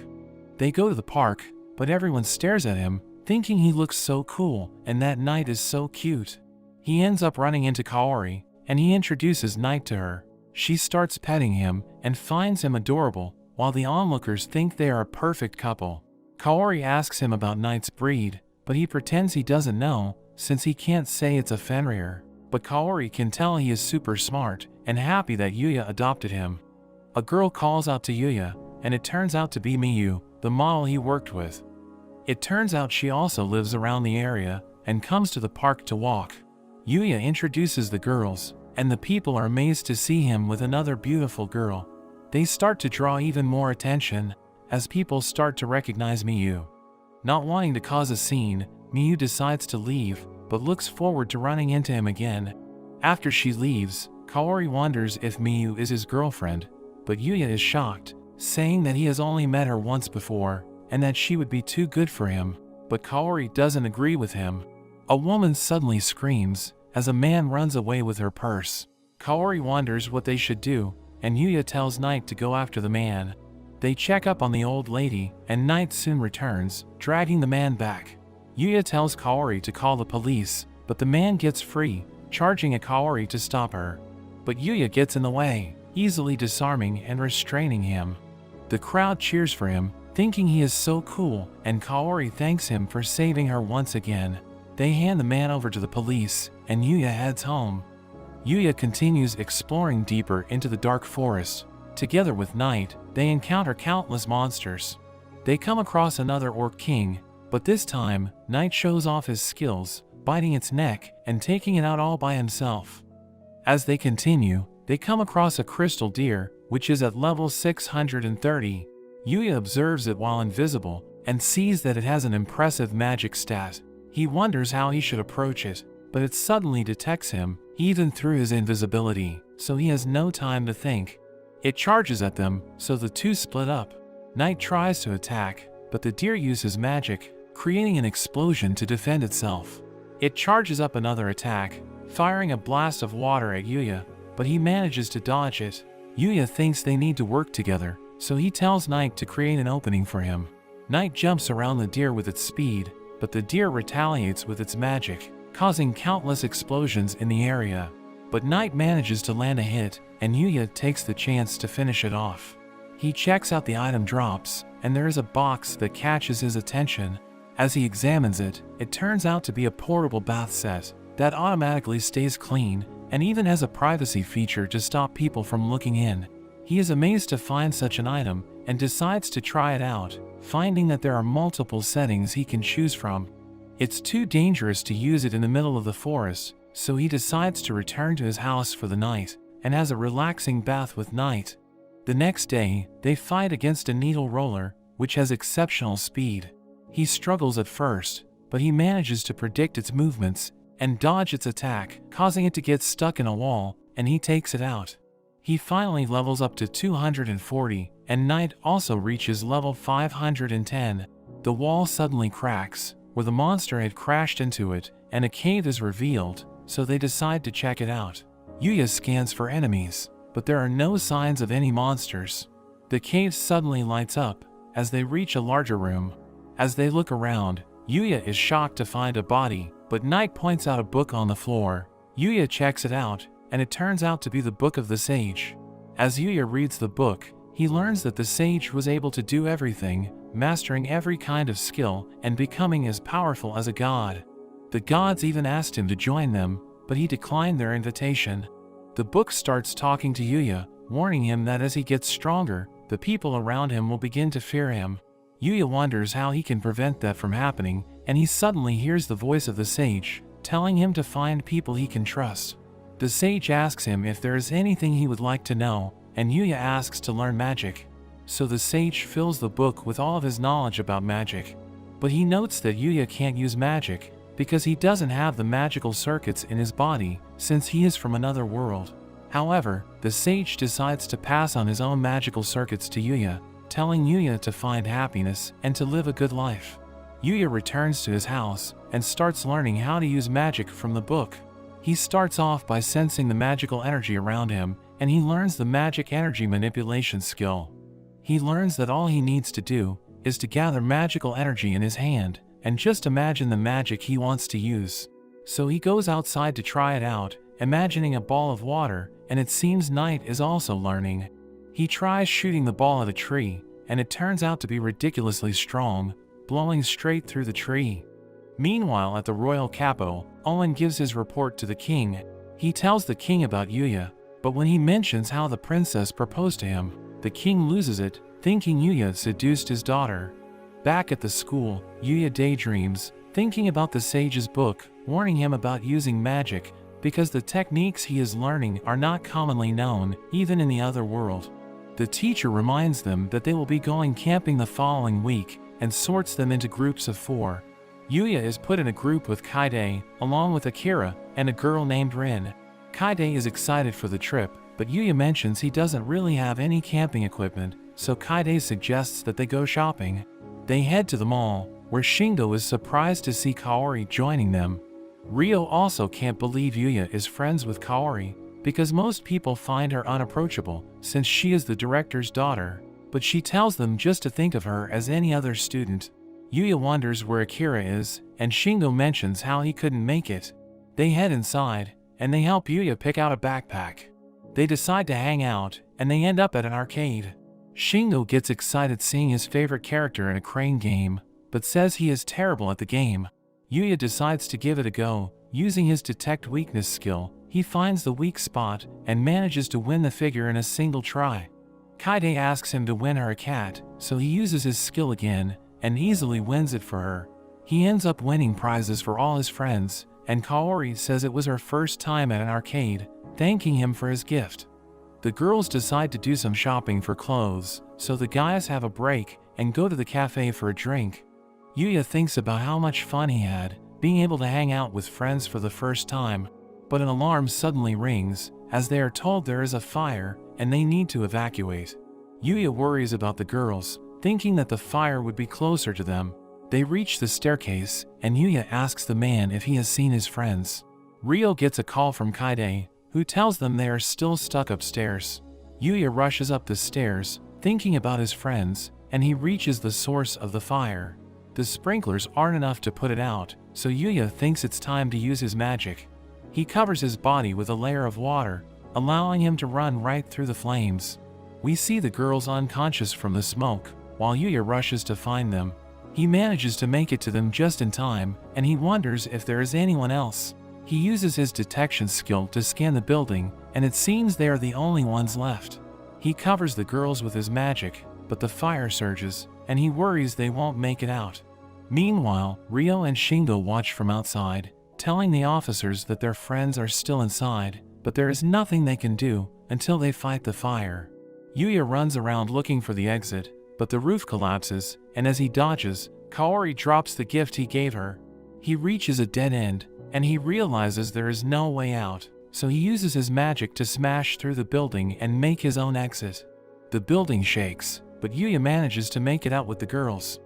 They go to the park, but everyone stares at him, thinking he looks so cool, and that Knight is so cute. He ends up running into Kaori, and he introduces Knight to her. She starts petting him, and finds him adorable, while the onlookers think they are a perfect couple. Kaori asks him about Knight's breed, but he pretends he doesn't know, since he can't say it's a Fenrir. But Kaori can tell he is super smart, and happy that Yūya adopted him. A girl calls out to Yūya, and it turns out to be Miyu, the model he worked with. It turns out she also lives around the area, and comes to the park to walk. Yūya introduces the girls, and the people are amazed to see him with another beautiful girl. They start to draw even more attention, as people start to recognize Miyu. Not wanting to cause a scene, Miyu decides to leave, but looks forward to running into him again. After she leaves, Kaori wonders if Miyu is his girlfriend, but Yūya is shocked, saying that he has only met her once before, and that she would be too good for him, but Kaori doesn't agree with him. A woman suddenly screams, as a man runs away with her purse. Kaori wonders what they should do, and Yūya tells Knight to go after the man. They check up on the old lady, and Knight soon returns, dragging the man back. Yūya tells Kaori to call the police, but the man gets free, charging at Kaori to stop her. But Yūya gets in the way, easily disarming and restraining him. The crowd cheers for him, thinking he is so cool, and Kaori thanks him for saving her once again. They hand the man over to the police, and Yūya heads home. Yūya continues exploring deeper into the dark forest. Together with Knight, they encounter countless monsters. They come across another Orc King, but this time, Knight shows off his skills, biting its neck and taking it out all by himself. As they continue, they come across a crystal deer, which is at level 630. Yūya observes it while invisible, and sees that it has an impressive magic stat. He wonders how he should approach it, but it suddenly detects him, even through his invisibility, so he has no time to think. It charges at them, so the two split up. Knight tries to attack, but the deer uses magic, creating an explosion to defend itself. It charges up another attack, firing a blast of water at Yūya, but he manages to dodge it. Yūya thinks they need to work together, so he tells Knight to create an opening for him. Knight jumps around the deer with its speed, but the deer retaliates with its magic, causing countless explosions in the area. But Knight manages to land a hit, and Yūya takes the chance to finish it off. He checks out the item drops, and there is a box that catches his attention. As he examines it, it turns out to be a portable bath set that automatically stays clean, and even has a privacy feature to stop people from looking in. He is amazed to find such an item, and decides to try it out, finding that there are multiple settings he can choose from. It's too dangerous to use it in the middle of the forest, so he decides to return to his house for the night, and has a relaxing bath with Knight. The next day, they fight against a needle roller, which has exceptional speed. He struggles at first, but he manages to predict its movements, and dodge its attack, causing it to get stuck in a wall, and he takes it out. He finally levels up to 240, and Knight also reaches level 510. The wall suddenly cracks, where the monster had crashed into it, and a cave is revealed, so they decide to check it out. Yūya scans for enemies, but there are no signs of any monsters. The cave suddenly lights up as they reach a larger room. As they look around, Yūya is shocked to find a body, but Night points out a book on the floor. Yūya checks it out, and it turns out to be the Book of the Sage. As Yūya reads the book, he learns that the sage was able to do everything, mastering every kind of skill and becoming as powerful as a god. The gods even asked him to join them, but he declined their invitation. The book starts talking to Yūya, warning him that as he gets stronger, the people around him will begin to fear him. Yūya wonders how he can prevent that from happening, and he suddenly hears the voice of the sage, telling him to find people he can trust. The sage asks him if there is anything he would like to know, and Yūya asks to learn magic. So the sage fills the book with all of his knowledge about magic. But he notes that Yūya can't use magic, because he doesn't have the magical circuits in his body, since he is from another world. However, the sage decides to pass on his own magical circuits to Yūya, telling Yūya to find happiness and to live a good life. Yūya returns to his house and starts learning how to use magic from the book. He starts off by sensing the magical energy around him, and he learns the magic energy manipulation skill. He learns that all he needs to do is to gather magical energy in his hand and just imagine the magic he wants to use. So he goes outside to try it out, imagining a ball of water, and it seems Night is also learning. He tries shooting the ball at a tree, and it turns out to be ridiculously strong, blowing straight through the tree. Meanwhile, at the royal capo, Owen gives his report to the king. He tells the king about Yūya, but when he mentions how the princess proposed to him, the king loses it, thinking Yūya seduced his daughter. Back at the school, Yūya daydreams, thinking about the sage's book, warning him about using magic, because the techniques he is learning are not commonly known, even in the other world. The teacher reminds them that they will be going camping the following week, and sorts them into groups of 4. Yūya is put in a group with Kaide, along with Akira, and a girl named Rin. Kaide is excited for the trip, but Yūya mentions he doesn't really have any camping equipment, so Kaide suggests that they go shopping. They head to the mall, where Shingo is surprised to see Kaori joining them. Ryo also can't believe Yūya is friends with Kaori, because most people find her unapproachable, since she is the director's daughter, but she tells them just to think of her as any other student. Yūya wonders where Akira is, and Shingo mentions how he couldn't make it. They head inside, and they help Yūya pick out a backpack. They decide to hang out, and they end up at an arcade. Shingo gets excited seeing his favorite character in a crane game, but says he is terrible at the game. Yūya decides to give it a go. Using his detect weakness skill, he finds the weak spot and manages to win the figure in a single try. Kaide asks him to win her a cat, so he uses his skill again, and easily wins it for her. He ends up winning prizes for all his friends, and Kaori says it was her first time at an arcade, thanking him for his gift. The girls decide to do some shopping for clothes, so the guys have a break and go to the cafe for a drink. Yūya thinks about how much fun he had, being able to hang out with friends for the first time, but an alarm suddenly rings, as they are told there is a fire and they need to evacuate. Yūya worries about the girls, thinking that the fire would be closer to them. They reach the staircase, and Yūya asks the man if he has seen his friends. Ryo gets a call from Kaide, who tells them they are still stuck upstairs. Yūya rushes up the stairs, thinking about his friends, and he reaches the source of the fire. The sprinklers aren't enough to put it out, so Yūya thinks it's time to use his magic. He covers his body with a layer of water, allowing him to run right through the flames. We see the girls unconscious from the smoke, while Yūya rushes to find them. He manages to make it to them just in time, and he wonders if there is anyone else. He uses his detection skill to scan the building, and it seems they are the only ones left. He covers the girls with his magic, but the fire surges, and he worries they won't make it out. Meanwhile, Ryo and Shingo watch from outside, telling the officers that their friends are still inside, but there is nothing they can do until they fight the fire. Yūya runs around looking for the exit, but the roof collapses, and as he dodges, Kaori drops the gift he gave her. He reaches a dead end, and he realizes there is no way out, so he uses his magic to smash through the building and make his own exit. The building shakes, but Yūya manages to make it out with the girls.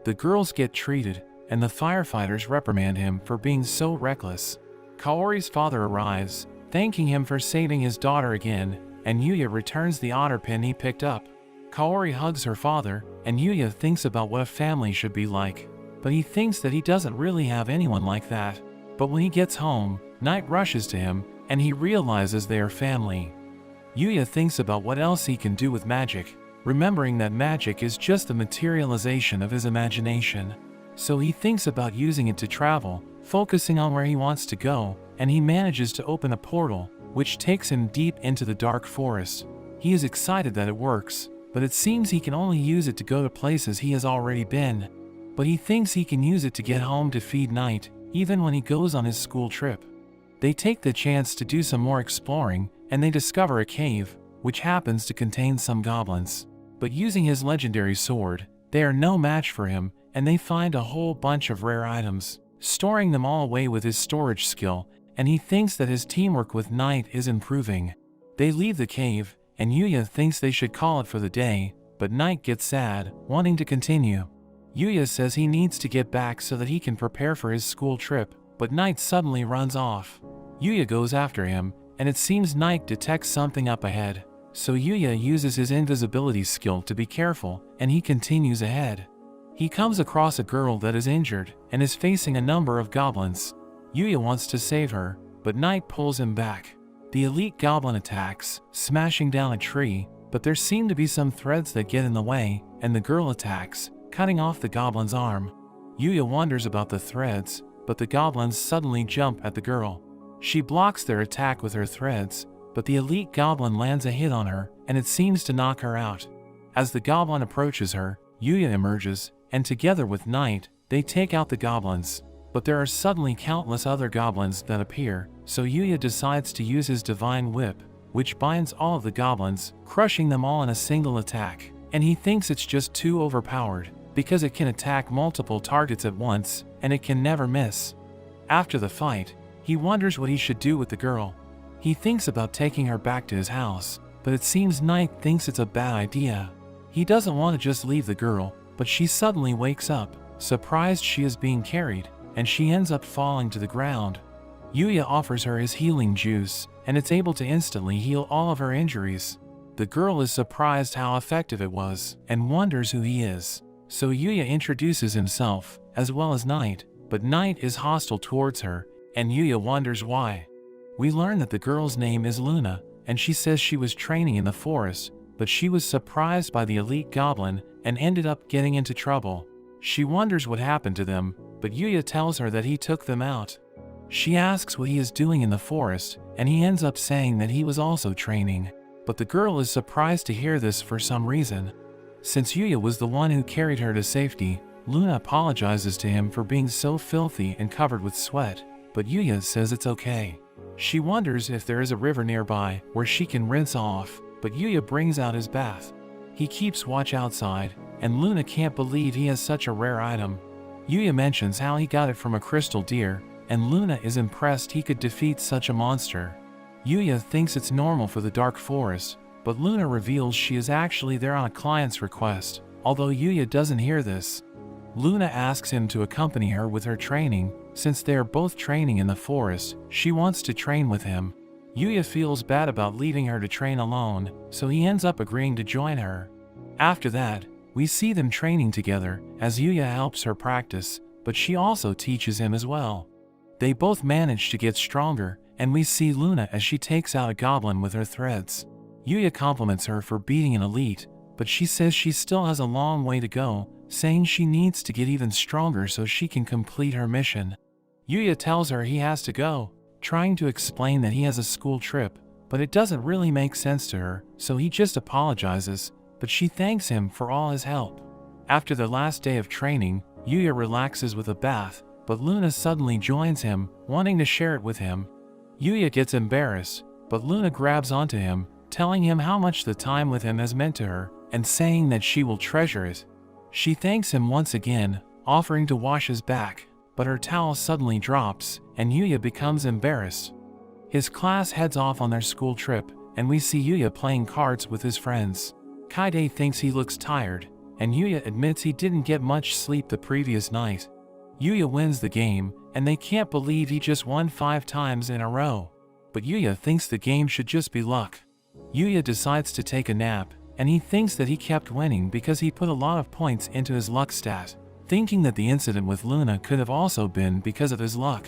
The girls get treated, and the firefighters reprimand him for being so reckless. Kaori's father arrives, thanking him for saving his daughter again, and Yūya returns the otter pin he picked up. Kaori hugs her father, and Yūya thinks about what a family should be like, but he thinks that he doesn't really have anyone like that. But when he gets home, Night rushes to him, and he realizes they are family. Yūya thinks about what else he can do with magic, remembering that magic is just the materialization of his imagination. So he thinks about using it to travel, focusing on where he wants to go, and he manages to open a portal, which takes him deep into the dark forest. He is excited that it works, but it seems he can only use it to go to places he has already been. But he thinks he can use it to get home to feed Night, even when he goes on his school trip. They take the chance to do some more exploring, and they discover a cave, which happens to contain some goblins. But using his legendary sword, they are no match for him, and they find a whole bunch of rare items, storing them all away with his storage skill, and he thinks that his teamwork with Night is improving. They leave the cave, and Yūya thinks they should call it for the day, but Night gets sad, wanting to continue. Yūya says he needs to get back so that he can prepare for his school trip, but Night suddenly runs off. Yūya goes after him, and it seems Night detects something up ahead. So Yūya uses his invisibility skill to be careful, and he continues ahead. He comes across a girl that is injured, and is facing a number of goblins. Yūya wants to save her, but Night pulls him back. The elite goblin attacks, smashing down a tree, but there seem to be some threads that get in the way, and the girl attacks, cutting off the goblin's arm. Yūya wonders about the threads, but the goblins suddenly jump at the girl. She blocks their attack with her threads, but the elite goblin lands a hit on her, and it seems to knock her out. As the goblin approaches her, Yūya emerges, and together with Night, they take out the goblins. But there are suddenly countless other goblins that appear, so Yūya decides to use his divine whip, which binds all of the goblins, crushing them all in a single attack. And he thinks it's just too overpowered, because it can attack multiple targets at once, and it can never miss. After the fight, he wonders what he should do with the girl. He thinks about taking her back to his house, but it seems Night thinks it's a bad idea. He doesn't want to just leave the girl, but she suddenly wakes up, surprised she is being carried, and she ends up falling to the ground. Yūya offers her his healing juice, and it's able to instantly heal all of her injuries. The girl is surprised how effective it was, and wonders who he is. So Yūya introduces himself, as well as Night, but Night is hostile towards her, and Yūya wonders why. We learn that the girl's name is Luna, and she says she was training in the forest, but she was surprised by the elite goblin, and ended up getting into trouble. She wonders what happened to them, but Yūya tells her that he took them out. She asks what he is doing in the forest, and he ends up saying that he was also training. But the girl is surprised to hear this for some reason. Since Yūya was the one who carried her to safety, Luna apologizes to him for being so filthy and covered with sweat, but Yūya says it's okay. She wonders if there is a river nearby where she can rinse off, but Yūya brings out his bath. He keeps watch outside, and Luna can't believe he has such a rare item. Yūya mentions how he got it from a crystal deer, and Luna is impressed he could defeat such a monster. Yūya thinks it's normal for the dark forest, but Luna reveals she is actually there on a client's request, although Yūya doesn't hear this. Luna asks him to accompany her with her training. Since they are both training in the forest, she wants to train with him. Yūya feels bad about leaving her to train alone, so he ends up agreeing to join her. After that, we see them training together, as Yūya helps her practice, but she also teaches him as well. They both manage to get stronger, and we see Luna as she takes out a goblin with her threads. Yūya compliments her for beating an elite, but she says she still has a long way to go, saying she needs to get even stronger so she can complete her mission. Yūya tells her he has to go, trying to explain that he has a school trip, but it doesn't really make sense to her, so he just apologizes, but she thanks him for all his help. After the last day of training, Yūya relaxes with a bath, but Luna suddenly joins him, wanting to share it with him. Yūya gets embarrassed, but Luna grabs onto him, telling him how much the time with him has meant to her, and saying that she will treasure it. She thanks him once again, offering to wash his back, but her towel suddenly drops, and Yūya becomes embarrassed. His class heads off on their school trip, and we see Yūya playing cards with his friends. Kaide thinks he looks tired, and Yūya admits he didn't get much sleep the previous night. Yūya wins the game, and they can't believe he just won 5 times in a row. But Yūya thinks the game should just be luck. Yūya decides to take a nap, and he thinks that he kept winning because he put a lot of points into his luck stat, thinking that the incident with Luna could have also been because of his luck.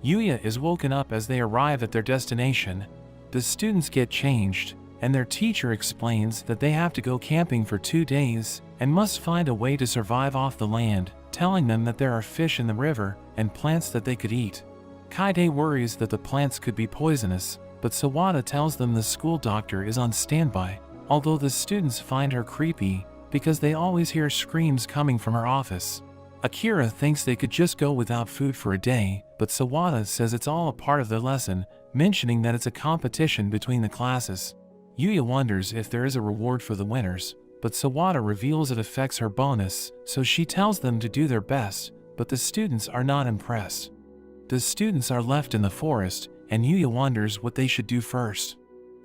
Yūya is woken up as they arrive at their destination. The students get changed, and their teacher explains that they have to go camping for 2 days and must find a way to survive off the land, telling them that there are fish in the river and plants that they could eat. Kaide worries that the plants could be poisonous, but Sawada tells them the school doctor is on standby, although the students find her creepy because they always hear screams coming from her office. Akira thinks they could just go without food for a day, but Sawada says it's all a part of their lesson, mentioning that it's a competition between the classes. Yūya wonders if there is a reward for the winners, but Sawada reveals it affects her bonus, so she tells them to do their best, but the students are not impressed. The students are left in the forest, and Yūya wonders what they should do first.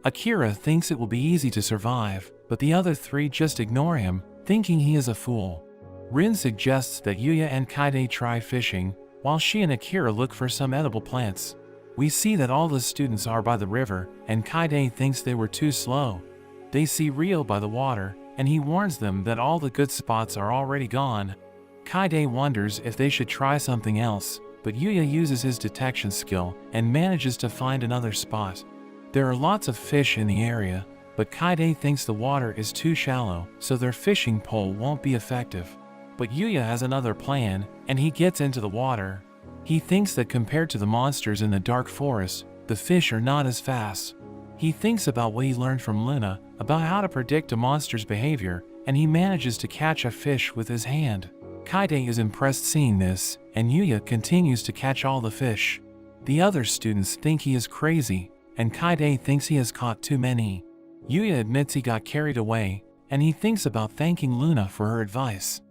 Akira thinks it will be easy to survive, but the other 3 just ignore him, thinking he is a fool. Rin suggests that Yūya and Kaide try fishing, while she and Akira look for some edible plants. We see that all the students are by the river, and Kaide thinks they were too slow. They see Rio by the water, and he warns them that all the good spots are already gone. Kaide wonders if they should try something else, but Yūya uses his detection skill and manages to find another spot. There are lots of fish in the area, but Kaide thinks the water is too shallow, so their fishing pole won't be effective. But Yūya has another plan, and he gets into the water. He thinks that compared to the monsters in the dark forest, the fish are not as fast. He thinks about what he learned from Luna, about how to predict a monster's behavior, and he manages to catch a fish with his hand. Kaide is impressed seeing this, and Yūya continues to catch all the fish. The other students think he is crazy, and Kaide thinks he has caught too many. Yūya admits he got carried away, and he thinks about thanking Luna for her advice.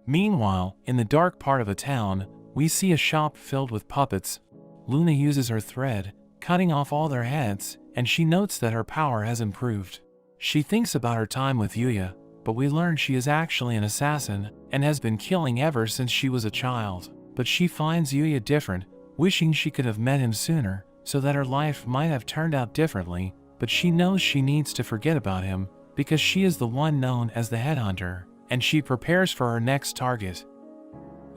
Meanwhile, in the dark part of a town, we see a shop filled with puppets. Luna uses her thread, cutting off all their heads, and she notes that her power has improved. She thinks about her time with Yūya, but we learn she is actually an assassin and has been killing ever since she was a child. But she finds Yūya different, wishing she could have met him sooner, so that her life might have turned out differently, but she knows she needs to forget about him, because she is the one known as the headhunter, and she prepares for her next target.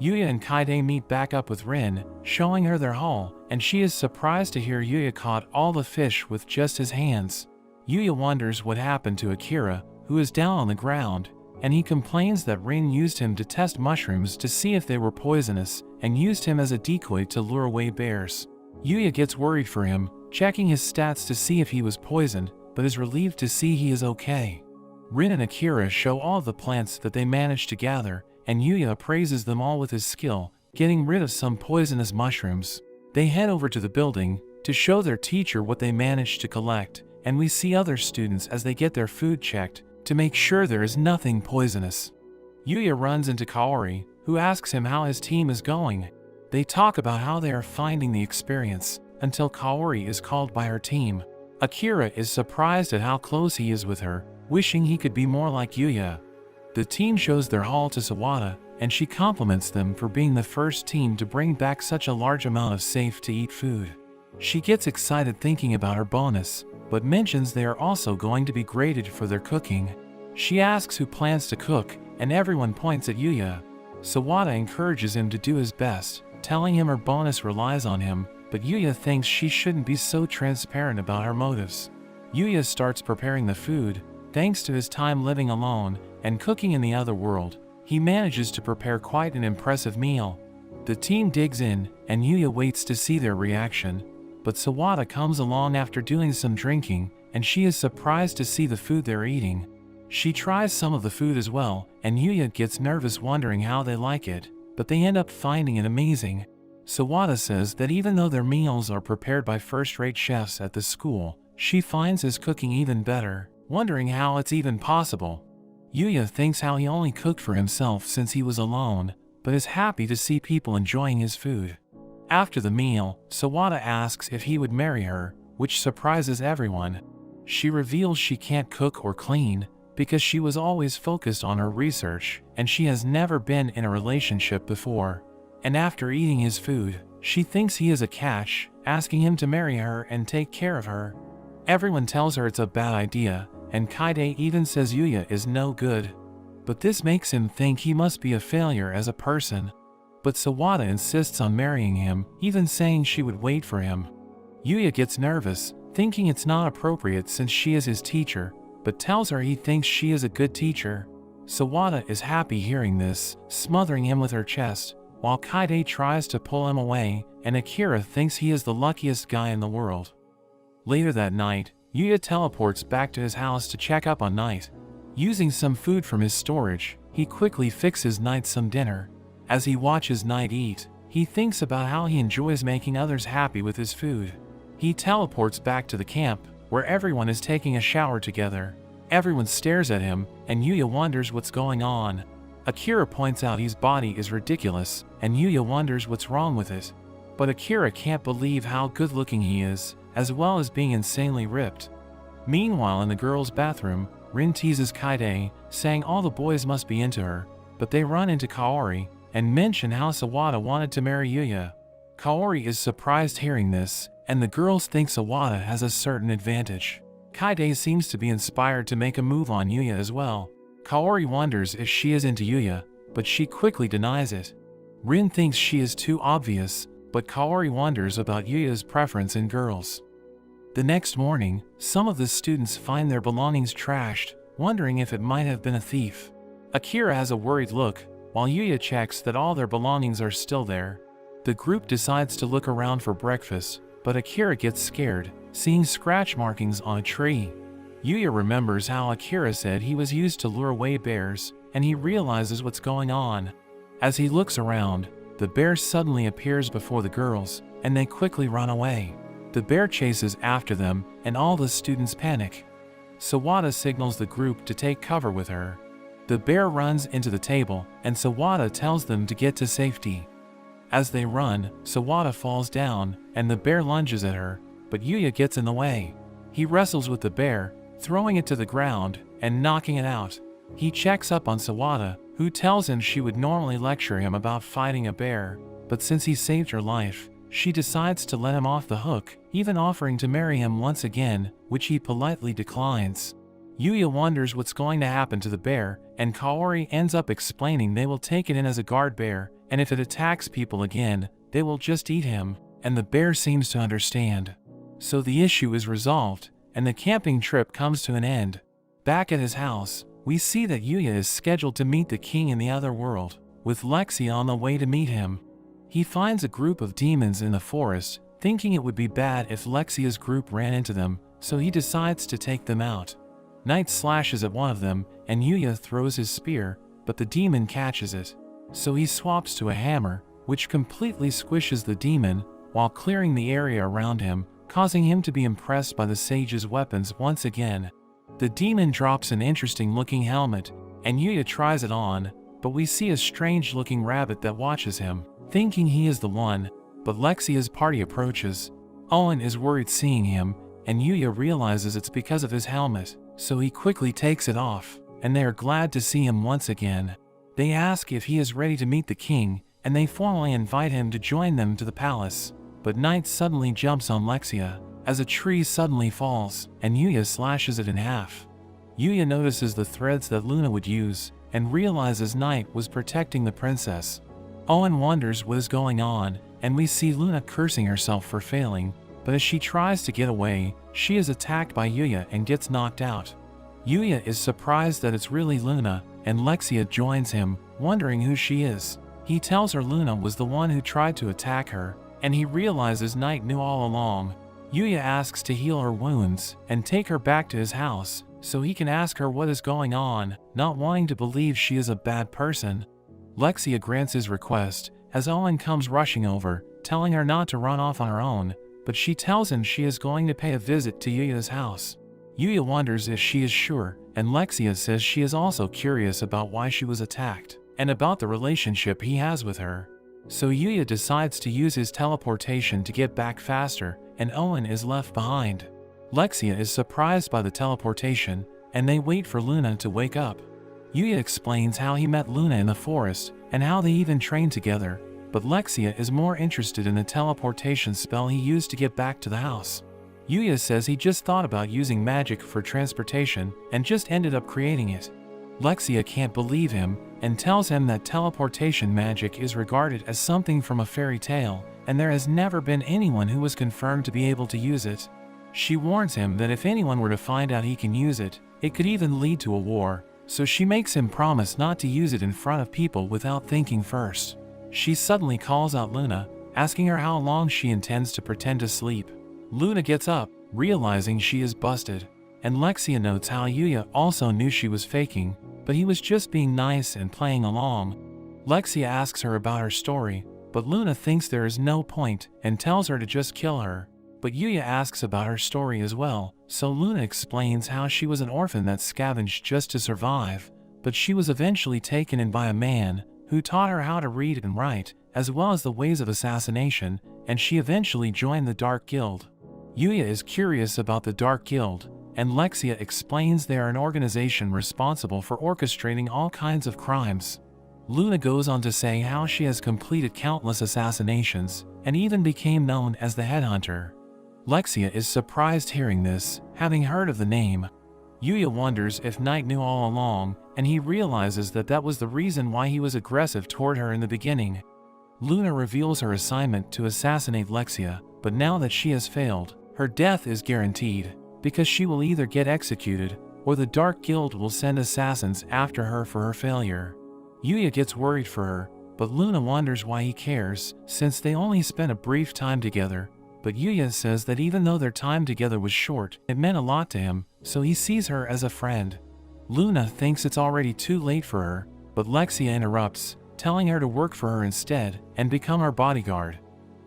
Yūya and Kaide meet back up with Rin, showing her their haul, and she is surprised to hear Yūya caught all the fish with just his hands. Yūya wonders what happened to Akira, who is down on the ground, and he complains that Rin used him to test mushrooms to see if they were poisonous, and used him as a decoy to lure away bears. Yūya gets worried for him, checking his stats to see if he was poisoned, but is relieved to see he is okay. Rin and Akira show all the plants that they managed to gather, and Yūya appraises them all with his skill, getting rid of some poisonous mushrooms. They head over to the building to show their teacher what they managed to collect, and we see other students as they get their food checked to make sure there is nothing poisonous. Yūya runs into Kaori, who asks him how his team is going. They talk about how they are finding the experience, until Kaori is called by her team. Akira is surprised at how close he is with her, wishing he could be more like Yūya. The team shows their haul to Sawada, and she compliments them for being the first team to bring back such a large amount of safe-to-eat food. She gets excited thinking about her bonus, but mentions they are also going to be graded for their cooking. She asks who plans to cook, and everyone points at Yūya. Sawada encourages him to do his best, telling him her bonus relies on him, but Yūya thinks she shouldn't be so transparent about her motives. Yūya starts preparing the food. Thanks to his time living alone and cooking in the other world, he manages to prepare quite an impressive meal. The team digs in, and Yūya waits to see their reaction, but Sawada comes along after doing some drinking, and she is surprised to see the food they're eating. She tries some of the food as well, and Yūya gets nervous wondering how they like it, but they end up finding it amazing. Sawada says that even though their meals are prepared by first-rate chefs at the school, she finds his cooking even better, wondering how it's even possible. Yūya thinks how he only cooked for himself since he was alone, but is happy to see people enjoying his food. After the meal, Sawada asks if he would marry her, which surprises everyone. She reveals she can't cook or clean, because she was always focused on her research and she has never been in a relationship before. And after eating his food, she thinks he is a catch, asking him to marry her and take care of her. Everyone tells her it's a bad idea, and Kaide even says Yūya is no good. But this makes him think he must be a failure as a person. But Sawada insists on marrying him, even saying she would wait for him. Yūya gets nervous, thinking it's not appropriate since she is his teacher, but tells her he thinks she is a good teacher. Sawada is happy hearing this, smothering him with her chest, while Kaide tries to pull him away, and Akira thinks he is the luckiest guy in the world. Later that night, Yūya teleports back to his house to check up on Knight. Using some food from his storage, he quickly fixes Knight some dinner. As he watches Knight eat, he thinks about how he enjoys making others happy with his food. He teleports back to the camp, where everyone is taking a shower together. Everyone stares at him, and Yūya wonders what's going on. Akira points out his body is ridiculous, and Yūya wonders what's wrong with it. But Akira can't believe how good-looking he is, as well as being insanely ripped. Meanwhile, in the girls' bathroom, Rin teases Kaide, saying all the boys must be into her, but they run into Kaori and mention how Sawada wanted to marry Yūya. Kaori is surprised hearing this, and the girls think Sawada has a certain advantage. Kaide seems to be inspired to make a move on Yūya as well. Kaori wonders if she is into Yūya, but she quickly denies it. Rin thinks she is too obvious, but Kaori wonders about Yuya's preference in girls. The next morning, some of the students find their belongings trashed, wondering if it might have been a thief. Akira has a worried look, while Yūya checks that all their belongings are still there. The group decides to look around for breakfast, but Akira gets scared, seeing scratch markings on a tree. Yūya remembers how Akira said he was used to lure away bears, and he realizes what's going on. As he looks around, the bear suddenly appears before the girls, and they quickly run away. The bear chases after them, and all the students panic. Sawada signals the group to take cover with her. The bear runs into the table, and Sawada tells them to get to safety. As they run, Sawada falls down, and the bear lunges at her, but Yūya gets in the way. He wrestles with the bear, throwing it to the ground and knocking it out. He checks up on Sawada, who tells him she would normally lecture him about fighting a bear, but since he saved her life, she decides to let him off the hook, even offering to marry him once again, which he politely declines. Yūya wonders what's going to happen to the bear, and Kaori ends up explaining they will take it in as a guard bear, and if it attacks people again, they will just eat him, and the bear seems to understand. So the issue is resolved, and the camping trip comes to an end. Back at his house, we see that Yūya is scheduled to meet the king in the other world, with Lexia on the way to meet him. He finds a group of demons in the forest, thinking it would be bad if Lexia's group ran into them, so he decides to take them out. Knight slashes at one of them, and Yūya throws his spear, but the demon catches it. So he swaps to a hammer, which completely squishes the demon, while clearing the area around him, causing him to be impressed by the sage's weapons once again. The demon drops an interesting-looking helmet, and Yūya tries it on, but we see a strange-looking rabbit that watches him, thinking he is the one, but Lexia's party approaches. Owen is worried seeing him, and Yūya realizes it's because of his helmet, so he quickly takes it off, and they are glad to see him once again. They ask if he is ready to meet the king, and they formally invite him to join them to the palace. But Knight suddenly jumps on Lexia, as a tree suddenly falls, and Yūya slashes it in half. Yūya notices the threads that Luna would use, and realizes Knight was protecting the princess. Owen wonders what is going on, and we see Luna cursing herself for failing, but as she tries to get away, she is attacked by Yūya and gets knocked out. Yūya is surprised that it's really Luna, and Lexia joins him, wondering who she is. He tells her Luna was the one who tried to attack her, and he realizes Knight knew all along. Yūya asks to heal her wounds and take her back to his house, so he can ask her what is going on, not wanting to believe she is a bad person. Lexia grants his request, as Owen comes rushing over, telling her not to run off on her own, but she tells him she is going to pay a visit to Yūya's house. Yūya wonders if she is sure, and Lexia says she is also curious about why she was attacked, and about the relationship he has with her. So Yūya decides to use his teleportation to get back faster, and Owen is left behind. Lexia is surprised by the teleportation, and they wait for Luna to wake up. Yūya explains how he met Luna in the forest, and how they even trained together, but Lexia is more interested in the teleportation spell he used to get back to the house. Yūya says he just thought about using magic for transportation, and just ended up creating it. Lexia can't believe him, and tells him that teleportation magic is regarded as something from a fairy tale, and there has never been anyone who was confirmed to be able to use it. She warns him that if anyone were to find out he can use it, it could even lead to a war, so she makes him promise not to use it in front of people without thinking first. She suddenly calls out Luna, asking her how long she intends to pretend to sleep. Luna gets up, realizing she is busted, and Lexia notes how Yūya also knew she was faking, but he was just being nice and playing along. Lexia asks her about her story, but Luna thinks there is no point and tells her to just kill her. But Yūya asks about her story as well, so Luna explains how she was an orphan that scavenged just to survive, but she was eventually taken in by a man who taught her how to read and write, as well as the ways of assassination, and she eventually joined the Dark Guild. Yūya is curious about the Dark Guild, and Lexia explains they are an organization responsible for orchestrating all kinds of crimes. Luna goes on to say how she has completed countless assassinations, and even became known as the Headhunter. Lexia is surprised hearing this, having heard of the name. Yūya wonders if Knight knew all along, and he realizes that that was the reason why he was aggressive toward her in the beginning. Luna reveals her assignment to assassinate Lexia, but now that she has failed, her death is guaranteed, because she will either get executed, or the Dark Guild will send assassins after her for her failure. Yūya gets worried for her, but Luna wonders why he cares, since they only spent a brief time together. But Yūya says that even though their time together was short, it meant a lot to him, so he sees her as a friend. Luna thinks it's already too late for her, but Lexia interrupts, telling her to work for her instead, and become her bodyguard.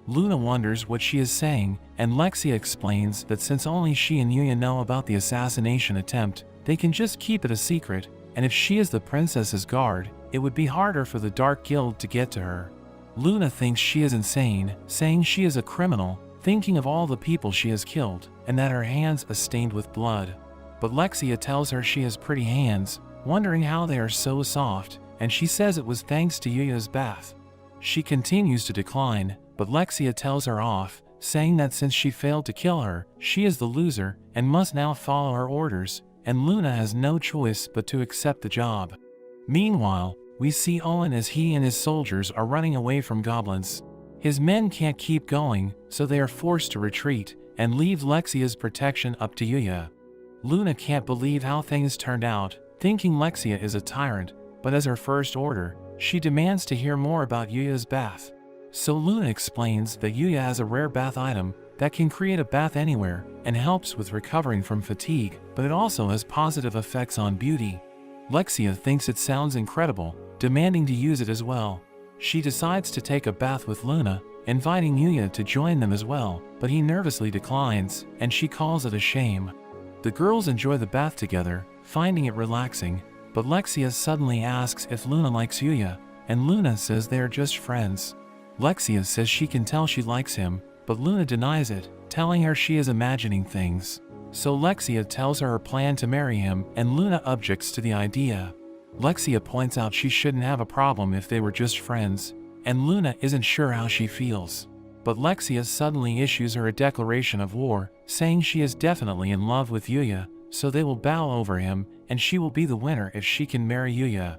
Luna wonders what she is saying, and Lexia explains that since only she and Yūya know about the assassination attempt, they can just keep it a secret, and if she is the princess's guard, it would be harder for the Dark Guild to get to her. Luna thinks she is insane, saying she is a criminal, thinking of all the people she has killed, and that her hands are stained with blood. But Lexia tells her she has pretty hands, wondering how they are so soft, and she says it was thanks to Yūya's bath. She continues to decline, but Lexia tells her off, saying that since she failed to kill her, she is the loser, and must now follow her orders, and Luna has no choice but to accept the job. Meanwhile, we see Owen as he and his soldiers are running away from goblins. His men can't keep going, so they are forced to retreat, and leave Lexia's protection up to Yūya. Luna can't believe how things turned out, thinking Lexia is a tyrant, but as her first order, she demands to hear more about Yūya's bath. So Luna explains that Yūya has a rare bath item that can create a bath anywhere, and helps with recovering from fatigue, but it also has positive effects on beauty. Lexia thinks it sounds incredible, demanding to use it as well. She decides to take a bath with Luna, inviting Yūya to join them as well, but he nervously declines, and she calls it a shame. The girls enjoy the bath together, finding it relaxing, but Lexia suddenly asks if Luna likes Yūya, and Luna says they are just friends. Lexia says she can tell she likes him, but Luna denies it, telling her she is imagining things. So Lexia tells her plan to marry him, and Luna objects to the idea. Lexia points out she shouldn't have a problem if they were just friends, and Luna isn't sure how she feels. But Lexia suddenly issues her a declaration of war, saying she is definitely in love with Yūya, so they will bow over him, and she will be the winner if she can marry Yūya.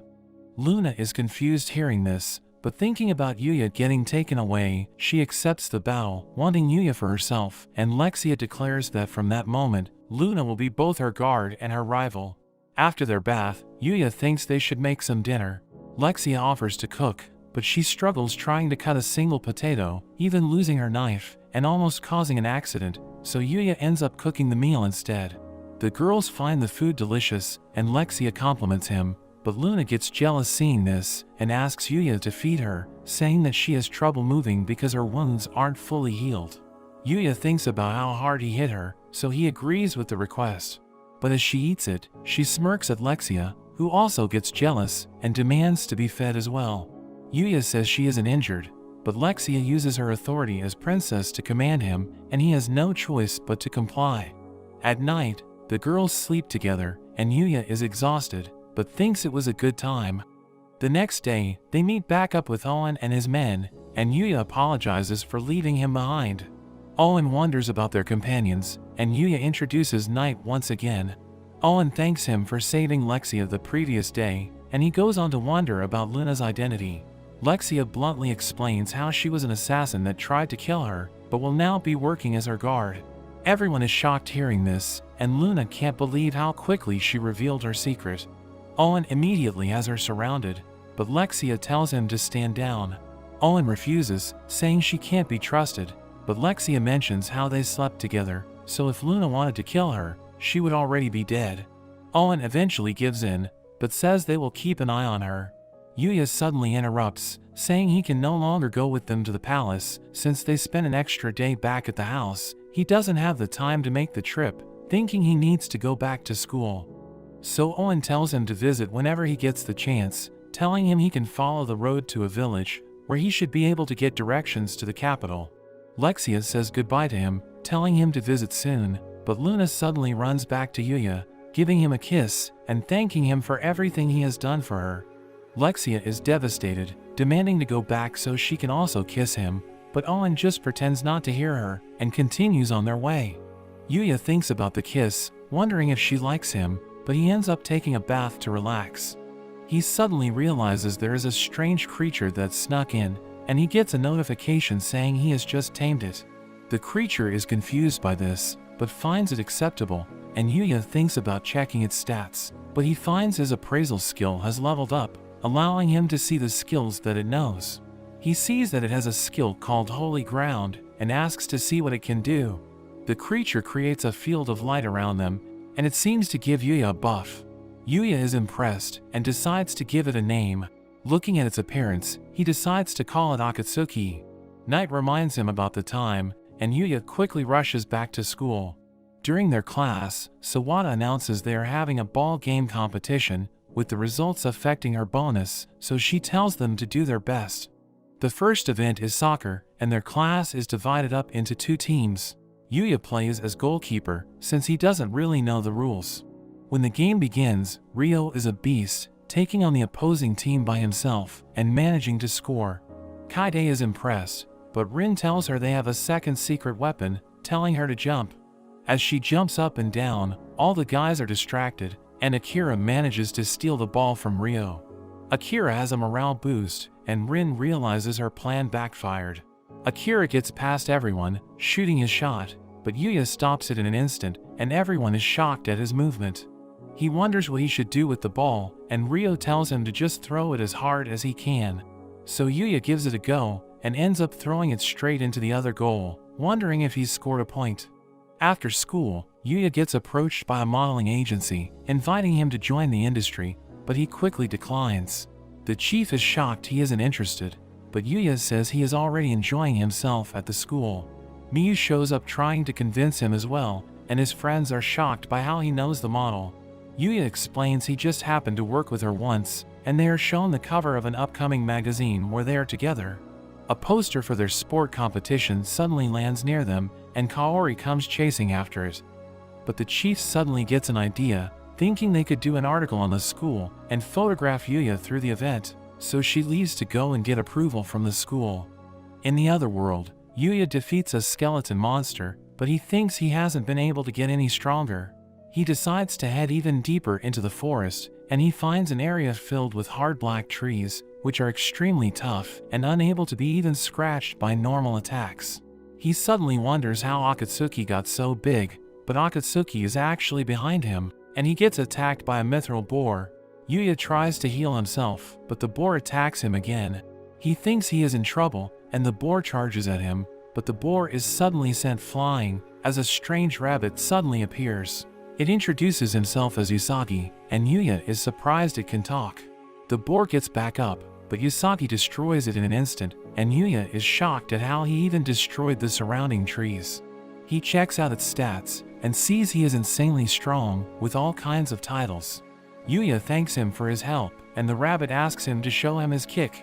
Luna is confused hearing this, but thinking about Yūya getting taken away, she accepts the vow, wanting Yūya for herself, and Lexia declares that from that moment, Luna will be both her guard and her rival. After their bath, Yūya thinks they should make some dinner. Lexia offers to cook, but she struggles trying to cut a single potato, even losing her knife, and almost causing an accident, so Yūya ends up cooking the meal instead. The girls find the food delicious, and Lexia compliments him, but Luna gets jealous seeing this, and asks Yūya to feed her, saying that she has trouble moving because her wounds aren't fully healed. Yūya thinks about how hard he hit her, so he agrees with the request. But as she eats it, she smirks at Lexia, who also gets jealous, and demands to be fed as well. Yūya says she isn't injured, but Lexia uses her authority as princess to command him, and he has no choice but to comply. At night, The girls sleep together, and Yūya is exhausted, but thinks it was a good time. The next day, they meet back up with Owen and his men, and Yūya apologizes for leaving him behind. Owen wonders about their companions, and Yūya introduces Night once again. Owen thanks him for saving Lexia the previous day, and he goes on to wonder about Luna's identity. Lexia bluntly explains how she was an assassin that tried to kill her, but will now be working as her guard. Everyone is shocked hearing this, and Luna can't believe how quickly she revealed her secret. Owen immediately has her surrounded, but Lexia tells him to stand down. Owen refuses, saying she can't be trusted, but Lexia mentions how they slept together, so if Luna wanted to kill her, she would already be dead. Owen eventually gives in, but says they will keep an eye on her. Yūya suddenly interrupts, saying he can no longer go with them to the palace, since they spent an extra day back at the house. He doesn't have the time to make the trip, thinking he needs to go back to school. So Owen tells him to visit whenever he gets the chance, telling him he can follow the road to a village, where he should be able to get directions to the capital. Lexia says goodbye to him, telling him to visit soon, but Luna suddenly runs back to Yūya, giving him a kiss, and thanking him for everything he has done for her. Lexia is devastated, demanding to go back so she can also kiss him, but Owen just pretends not to hear her, and continues on their way. Yūya thinks about the kiss, wondering if she likes him, but he ends up taking a bath to relax. He suddenly realizes there is a strange creature that snuck in, and he gets a notification saying he has just tamed it. The creature is confused by this, but finds it acceptable, and Yūya thinks about checking its stats, but he finds his appraisal skill has leveled up, allowing him to see the skills that it knows. He sees that it has a skill called Holy Ground, and asks to see what it can do. The creature creates a field of light around them, and it seems to give Yūya a buff. Yūya is impressed, and decides to give it a name. Looking at its appearance, he decides to call it Akatsuki. Night reminds him about the time, and Yūya quickly rushes back to school. During their class, Sawada announces they are having a ball game competition, with the results affecting her bonus, so she tells them to do their best. The first event is soccer, and their class is divided up into 2 teams. Yūya plays as goalkeeper, since he doesn't really know the rules. When the game begins, Ryo is a beast, taking on the opposing team by himself, and managing to score. Kaide is impressed, but Rin tells her they have a second secret weapon, telling her to jump. As she jumps up and down, all the guys are distracted, and Akira manages to steal the ball from Ryo. Akira has a morale boost, and Rin realizes her plan backfired. Akira gets past everyone, shooting his shot, but Yūya stops it in an instant, and everyone is shocked at his movement. He wonders what he should do with the ball, and Ryo tells him to just throw it as hard as he can. So Yūya gives it a go, and ends up throwing it straight into the other goal, wondering if he's scored a point. After school, Yūya gets approached by a modeling agency, inviting him to join the industry, but he quickly declines. The chief is shocked he isn't interested, but Yūya says he is already enjoying himself at the school. Miyu shows up trying to convince him as well, and his friends are shocked by how he knows the model. Yūya explains he just happened to work with her once, and they are shown the cover of an upcoming magazine where they are together. A poster for their sport competition suddenly lands near them, and Kaori comes chasing after it. But the chief suddenly gets an idea, thinking they could do an article on the school and photograph Yūya through the event, so she leaves to go and get approval from the school. In the other world, Yūya defeats a skeleton monster, but he thinks he hasn't been able to get any stronger. He decides to head even deeper into the forest, and he finds an area filled with hard black trees, which are extremely tough and unable to be even scratched by normal attacks. He suddenly wonders how Akatsuki got so big, but Akatsuki is actually behind him, and he gets attacked by a mithril boar. Yūya tries to heal himself, but the boar attacks him again. He thinks he is in trouble, and the boar charges at him, but the boar is suddenly sent flying, as a strange rabbit suddenly appears. It introduces himself as Usagi, and Yūya is surprised it can talk. The boar gets back up, but Usagi destroys it in an instant, and Yūya is shocked at how he even destroyed the surrounding trees. He checks out its stats, and sees he is insanely strong, with all kinds of titles. Yūya thanks him for his help, and the rabbit asks him to show him his kick.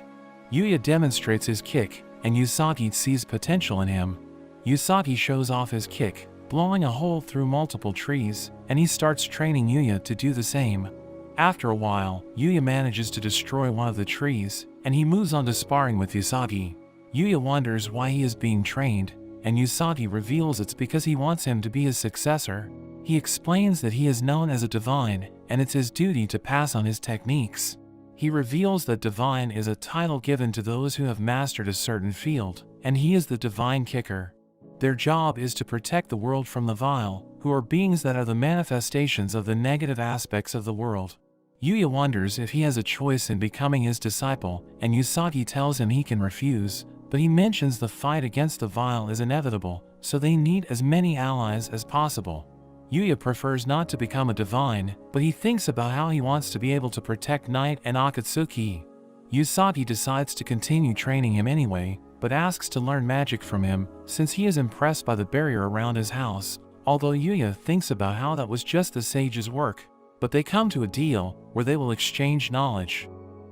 Yūya demonstrates his kick, and Usagi sees potential in him. Usagi shows off his kick, blowing a hole through multiple trees, and he starts training Yūya to do the same. After a while, Yūya manages to destroy one of the trees, and he moves on to sparring with Usagi. Yūya wonders why he is being trained, and Usagi reveals it's because he wants him to be his successor. He explains that he is known as a divine, and it's his duty to pass on his techniques. He reveals that divine is a title given to those who have mastered a certain field, and he is the divine kicker. Their job is to protect the world from the vile, who are beings that are the manifestations of the negative aspects of the world. Yūya wonders if he has a choice in becoming his disciple, and Usagi tells him he can refuse, but he mentions the fight against the vile is inevitable, so they need as many allies as possible. Yūya prefers not to become a divine, but he thinks about how he wants to be able to protect Night and Akatsuki. Usagi decides to continue training him anyway, but asks to learn magic from him, since he is impressed by the barrier around his house, although Yūya thinks about how that was just the sage's work. But they come to a deal, where they will exchange knowledge.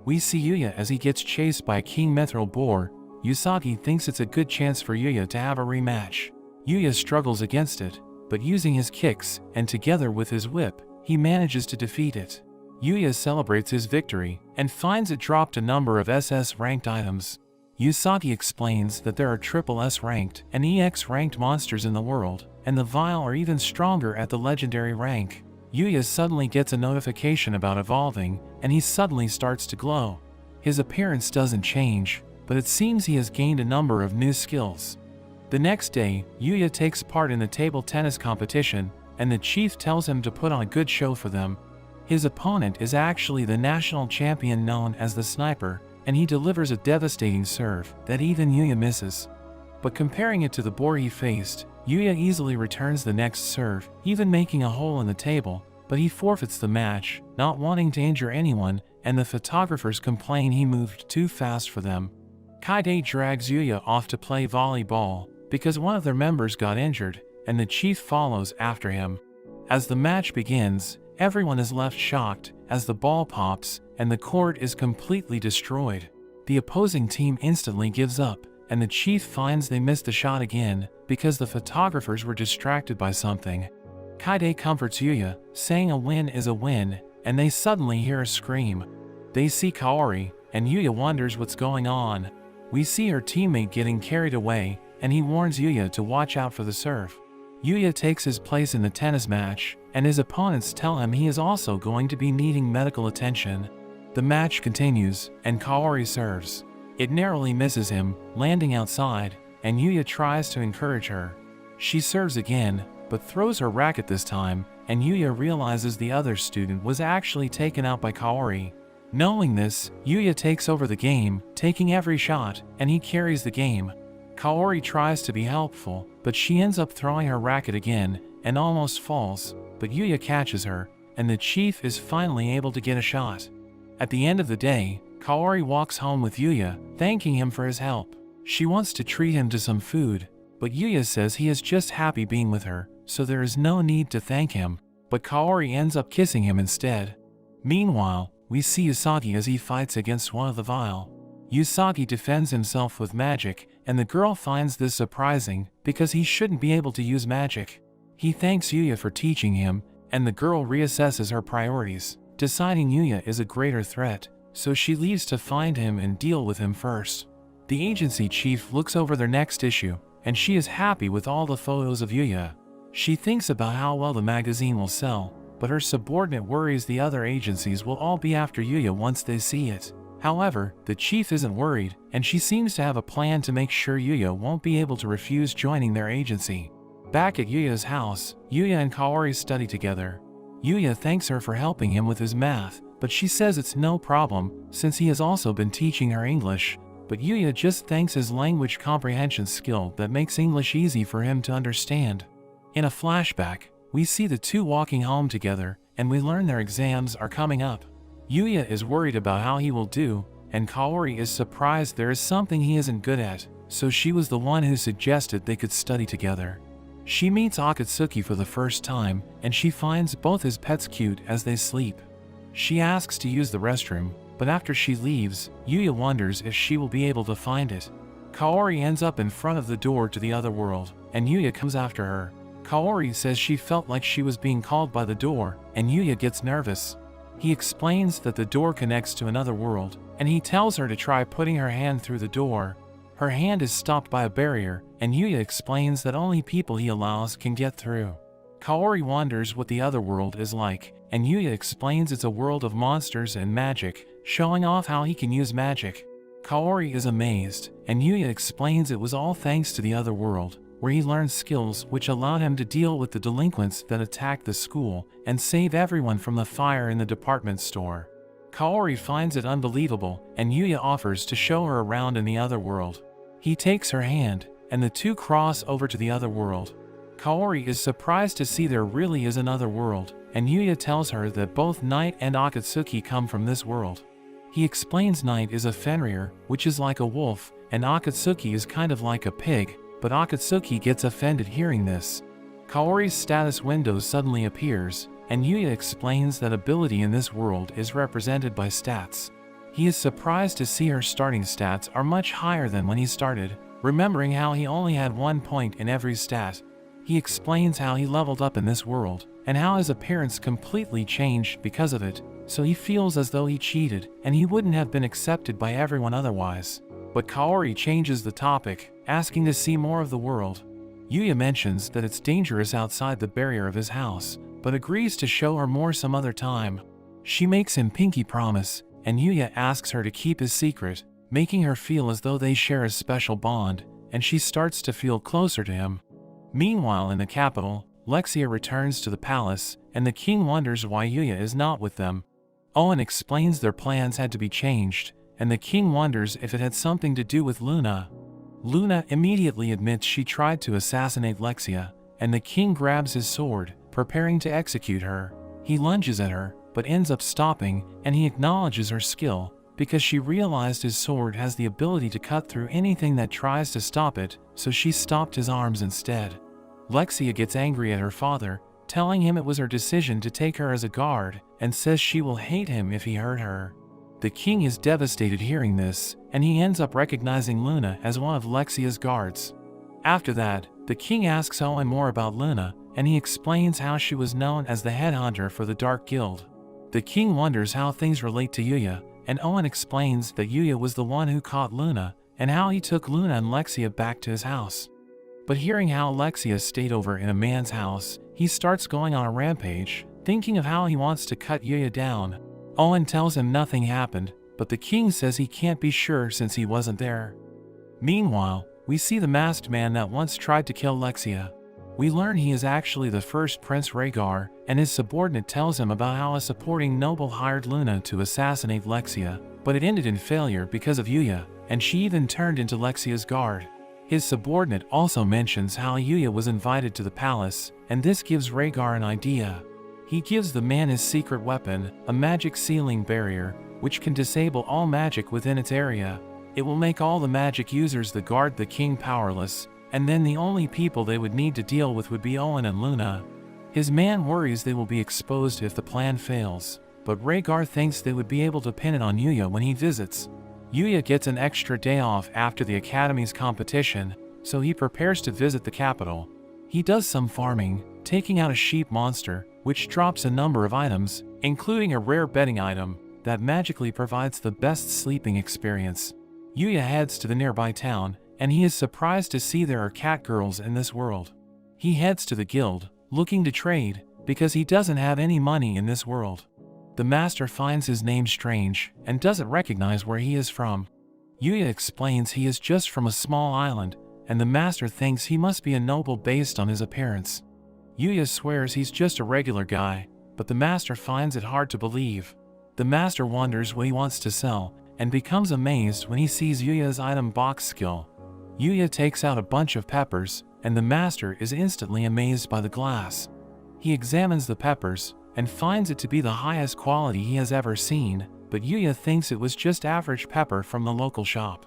We see Yūya as he gets chased by a king mithril boar. Usagi thinks it's a good chance for Yūya to have a rematch. Yūya struggles against it, but using his kicks, and together with his whip, he manages to defeat it. Yūya celebrates his victory, and finds it dropped a number of SS ranked items. Usagi explains that there are triple S ranked and EX ranked monsters in the world, and the vile are even stronger at the legendary rank. Yūya suddenly gets a notification about evolving, and he suddenly starts to glow. His appearance doesn't change, but it seems he has gained a number of new skills. The next day, Yūya takes part in the table tennis competition, and the chief tells him to put on a good show for them. His opponent is actually the national champion known as the Sniper, and he delivers a devastating serve that even Yūya misses. But comparing it to the boar he faced, Yūya easily returns the next serve, even making a hole in the table, but he forfeits the match, not wanting to injure anyone, and the photographers complain he moved too fast for them. Kaide drags Yūya off to play volleyball, because one of their members got injured, and the chief follows after him. As the match begins, everyone is left shocked as the ball pops and the court is completely destroyed. The opposing team instantly gives up, and the chief finds they missed the shot again because the photographers were distracted by something. Kaide comforts Yūya, saying a win is a win, and they suddenly hear a scream. They see Kaori, and Yūya wonders what's going on. We see her teammate getting carried away, and he warns Yūya to watch out for the serve. Yūya takes his place in the tennis match, and his opponents tell him he is also going to be needing medical attention. The match continues, and Kaori serves. It narrowly misses him, landing outside, and Yūya tries to encourage her. She serves again, but throws her racket this time, and Yūya realizes the other student was actually taken out by Kaori. Knowing this, Yūya takes over the game, taking every shot, and he carries the game. Kaori tries to be helpful, but she ends up throwing her racket again, and almost falls, but Yūya catches her, and the chief is finally able to get a shot. At the end of the day, Kaori walks home with Yūya, thanking him for his help. She wants to treat him to some food, but Yūya says he is just happy being with her, so there is no need to thank him, but Kaori ends up kissing him instead. Meanwhile, we see Usagi as he fights against one of the vile. Usagi defends himself with magic, and the girl finds this surprising because he shouldn't be able to use magic. He thanks Yūya for teaching him, and the girl reassesses her priorities, deciding Yūya is a greater threat, so she leaves to find him and deal with him first. The agency chief looks over their next issue, and she is happy with all the photos of Yūya. She thinks about how well the magazine will sell, but her subordinate worries the other agencies will all be after Yūya once they see it. However, the chief isn't worried, and she seems to have a plan to make sure Yūya won't be able to refuse joining their agency. Back at Yuya's house, Yūya and Kaori study together. Yūya thanks her for helping him with his math, but she says it's no problem, since he has also been teaching her English, but Yūya just thanks his language comprehension skill that makes English easy for him to understand. In a flashback, we see the two walking home together, and we learn their exams are coming up. Yūya is worried about how he will do, and Kaori is surprised there is something he isn't good at, so she was the one who suggested they could study together. She meets Akatsuki for the first time, and she finds both his pets cute as they sleep. She asks to use the restroom, but after she leaves, Yūya wonders if she will be able to find it. Kaori ends up in front of the door to the other world, and Yūya comes after her. Kaori says she felt like she was being called by the door, and Yūya gets nervous. He explains that the door connects to another world, and he tells her to try putting her hand through the door. Her hand is stopped by a barrier, and Yūya explains that only people he allows can get through. Kaori wonders what the other world is like, and Yūya explains it's a world of monsters and magic, showing off how he can use magic. Kaori is amazed, and Yūya explains it was all thanks to the other world, where he learned skills which allowed him to deal with the delinquents that attacked the school and save everyone from the fire in the department store. Kaori finds it unbelievable, and Yūya offers to show her around in the other world. He takes her hand, and the two cross over to the other world. Kaori is surprised to see there really is another world, and Yūya tells her that both Night and Akatsuki come from this world. He explains Night is a Fenrir, which is like a wolf, and Akatsuki is kind of like a pig, but Akatsuki gets offended hearing this. Kaori's status window suddenly appears, and Yūya explains that ability in this world is represented by stats. He is surprised to see her starting stats are much higher than when he started, remembering how he only had 1 point in every stat. He explains how he leveled up in this world, and how his appearance completely changed because of it, so he feels as though he cheated, and he wouldn't have been accepted by everyone otherwise. But Kaori changes the topic, asking to see more of the world. Yūya mentions that it's dangerous outside the barrier of his house, but agrees to show her more some other time. She makes him pinky promise, and Yūya asks her to keep his secret, making her feel as though they share a special bond, and she starts to feel closer to him. Meanwhile in the capital, Lexia returns to the palace, and the king wonders why Yūya is not with them. Owen explains their plans had to be changed, and the king wonders if it had something to do with Luna. Luna immediately admits she tried to assassinate Lexia, and the king grabs his sword, preparing to execute her. He lunges at her, but ends up stopping, and he acknowledges her skill, because she realized his sword has the ability to cut through anything that tries to stop it, so she stopped his arms instead. Lexia gets angry at her father, telling him it was her decision to take her as a guard, and says she will hate him if he hurt her. The king is devastated hearing this, and he ends up recognizing Luna as one of Lexia's guards. After that, the king asks Owen more about Luna, and he explains how she was known as the headhunter for the Dark Guild. The king wonders how things relate to Yūya, and Owen explains that Yūya was the one who caught Luna, and how he took Luna and Lexia back to his house. But hearing how Lexia stayed over in a man's house, he starts going on a rampage, thinking of how he wants to cut Yūya down. Owen tells him nothing happened, but the king says he can't be sure since he wasn't there. Meanwhile, we see the masked man that once tried to kill Lexia. We learn he is actually the first Prince Rhaegar, and his subordinate tells him about how a supporting noble hired Luna to assassinate Lexia, but it ended in failure because of Yūya, and she even turned into Lexia's guard. His subordinate also mentions how Yūya was invited to the palace, and this gives Rhaegar an idea. He gives the man his secret weapon, a magic sealing barrier, which can disable all magic within its area. It will make all the magic users that guard the king powerless, and then the only people they would need to deal with would be Owen and Luna. His man worries they will be exposed if the plan fails, but Rhaegar thinks they would be able to pin it on Yūya when he visits. Yūya gets an extra day off after the academy's competition, so he prepares to visit the capital. He does some farming, taking out a sheep monster, which drops a number of items, including a rare bedding item, that magically provides the best sleeping experience. Yūya heads to the nearby town, and he is surprised to see there are cat girls in this world. He heads to the guild, looking to trade, because he doesn't have any money in this world. The master finds his name strange, and doesn't recognize where he is from. Yūya explains he is just from a small island, and the master thinks he must be a noble based on his appearance. Yūya swears he's just a regular guy, but the master finds it hard to believe. The master wonders what he wants to sell, and becomes amazed when he sees Yuya's item box skill. Yūya takes out a bunch of peppers, and the master is instantly amazed by the glass. He examines the peppers, and finds it to be the highest quality he has ever seen, but Yūya thinks it was just average pepper from the local shop.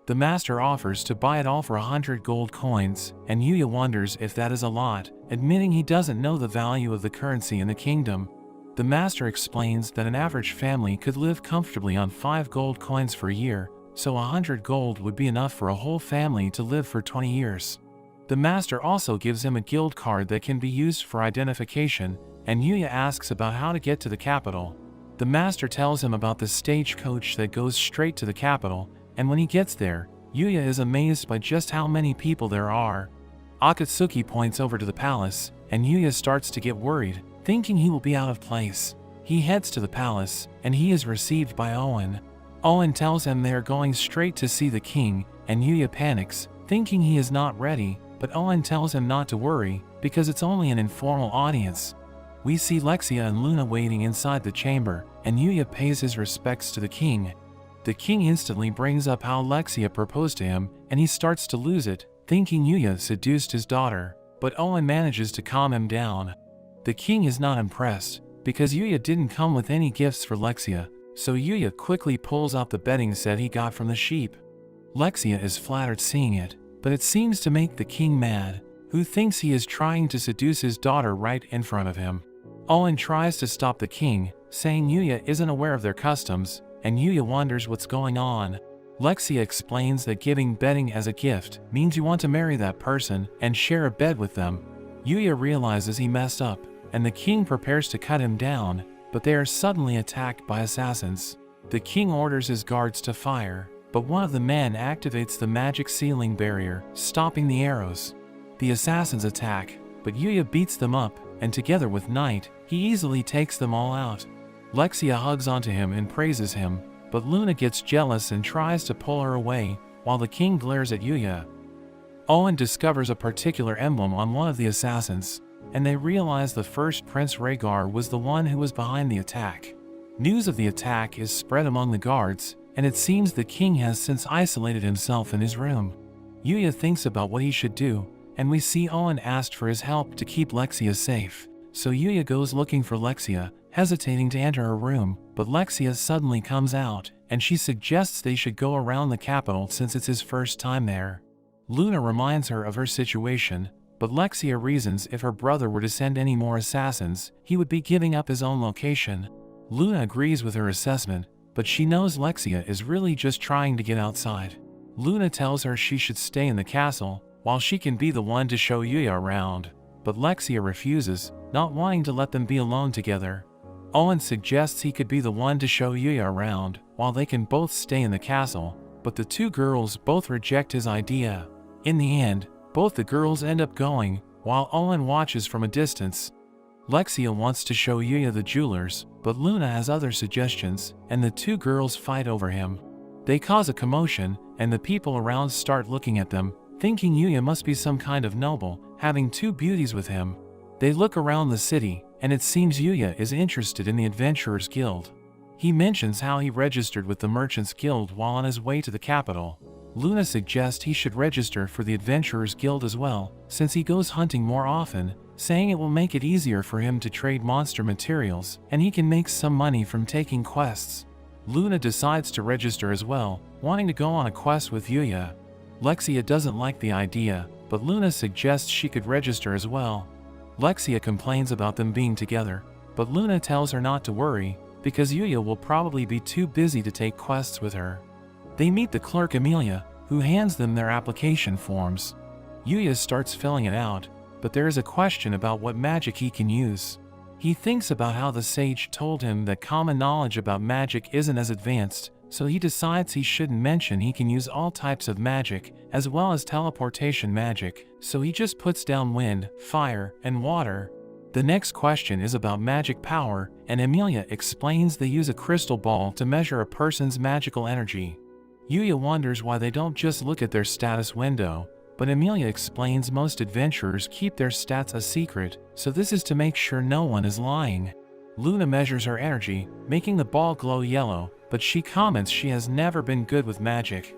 The master offers to buy it all for 100 gold coins, and Yūya wonders if that is a lot, admitting he doesn't know the value of the currency in the kingdom. The master explains that an average family could live comfortably on 5 gold coins for a year, so 100 gold would be enough for a whole family to live for 20 years. The master also gives him a guild card that can be used for identification, and Yūya asks about how to get to the capital. The master tells him about the stagecoach that goes straight to the capital, and when he gets there, Yūya is amazed by just how many people there are. Akatsuki points over to the palace, and Yūya starts to get worried, thinking he will be out of place. He heads to the palace, and he is received by Owen. Owen tells him they are going straight to see the king, and Yūya panics, thinking he is not ready, but Owen tells him not to worry, because it's only an informal audience. We see Lexia and Luna waiting inside the chamber, and Yūya pays his respects to the king. The king instantly brings up how Lexia proposed to him, and he starts to lose it, thinking Yūya seduced his daughter, but Owen manages to calm him down. The king is not impressed, because Yūya didn't come with any gifts for Lexia, so Yūya quickly pulls out the bedding set he got from the sheep. Lexia is flattered seeing it, but it seems to make the king mad, who thinks he is trying to seduce his daughter right in front of him. Owen tries to stop the king, saying Yūya isn't aware of their customs, and Yūya wonders what's going on. Lexia explains that giving bedding as a gift means you want to marry that person and share a bed with them. Yūya realizes he messed up, and the king prepares to cut him down, but they are suddenly attacked by assassins. The king orders his guards to fire, but one of the men activates the magic ceiling barrier, stopping the arrows. The assassins attack, but Yūya beats them up, and together with Knight, he easily takes them all out. Lexia hugs onto him and praises him, but Luna gets jealous and tries to pull her away, while the king glares at Yūya. Owen discovers a particular emblem on one of the assassins, and they realize the first Prince Rhaegar was the one who was behind the attack. News of the attack is spread among the guards, and it seems the king has since isolated himself in his room. Yūya thinks about what he should do, and we see Owen asked for his help to keep Lexia safe, so Yūya goes looking for Lexia, hesitating to enter her room, but Lexia suddenly comes out, and she suggests they should go around the capital since it's his first time there. Luna reminds her of her situation, but Lexia reasons if her brother were to send any more assassins, he would be giving up his own location. Luna agrees with her assessment, but she knows Lexia is really just trying to get outside. Luna tells her she should stay in the castle, while she can be the one to show Yūya around, but Lexia refuses, not wanting to let them be alone together. Owen suggests he could be the one to show Yūya around, while they can both stay in the castle, but the two girls both reject his idea. In the end, both the girls end up going, while Owen watches from a distance. Lexia wants to show Yūya the jewelers, but Luna has other suggestions, and the two girls fight over him. They cause a commotion, and the people around start looking at them, thinking Yūya must be some kind of noble, having two beauties with him. They look around the city, and it seems Yūya is interested in the Adventurers Guild. He mentions how he registered with the Merchants Guild while on his way to the capital. Luna suggests he should register for the Adventurers Guild as well, since he goes hunting more often, saying it will make it easier for him to trade monster materials, and he can make some money from taking quests. Luna decides to register as well, wanting to go on a quest with Yūya. Lexia doesn't like the idea, but Luna suggests she could register as well. Lexia complains about them being together, but Luna tells her not to worry, because Yūya will probably be too busy to take quests with her. They meet the clerk Emilia, who hands them their application forms. Yūya starts filling it out, but there is a question about what magic he can use. He thinks about how the sage told him that common knowledge about magic isn't as advanced, so he decides he shouldn't mention he can use all types of magic, as well as teleportation magic, so he just puts down wind, fire, and water. The next question is about magic power, and Emilia explains they use a crystal ball to measure a person's magical energy. Yūya wonders why they don't just look at their status window, but Emilia explains most adventurers keep their stats a secret, so this is to make sure no one is lying. Luna measures her energy, making the ball glow yellow, but she comments she has never been good with magic.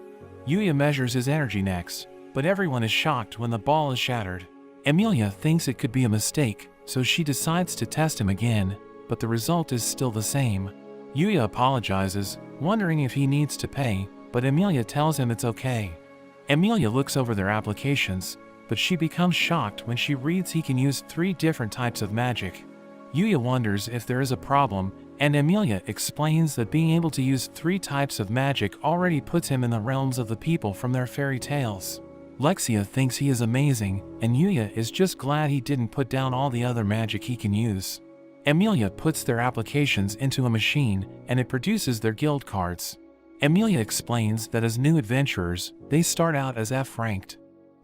Yūya measures his energy next, but everyone is shocked when the ball is shattered. Emilia thinks it could be a mistake, so she decides to test him again, but the result is still the same. Yūya apologizes, wondering if he needs to pay, but Emilia tells him it's okay. Emilia looks over their applications, but she becomes shocked when she reads he can use 3 different types of magic. Yūya wonders if there is a problem, and Emilia explains that being able to use 3 types of magic already puts him in the realms of the people from their fairy tales. Lexia thinks he is amazing, and Yūya is just glad he didn't put down all the other magic he can use. Emilia puts their applications into a machine, and it produces their guild cards. Emilia explains that as new adventurers, they start out as F-ranked.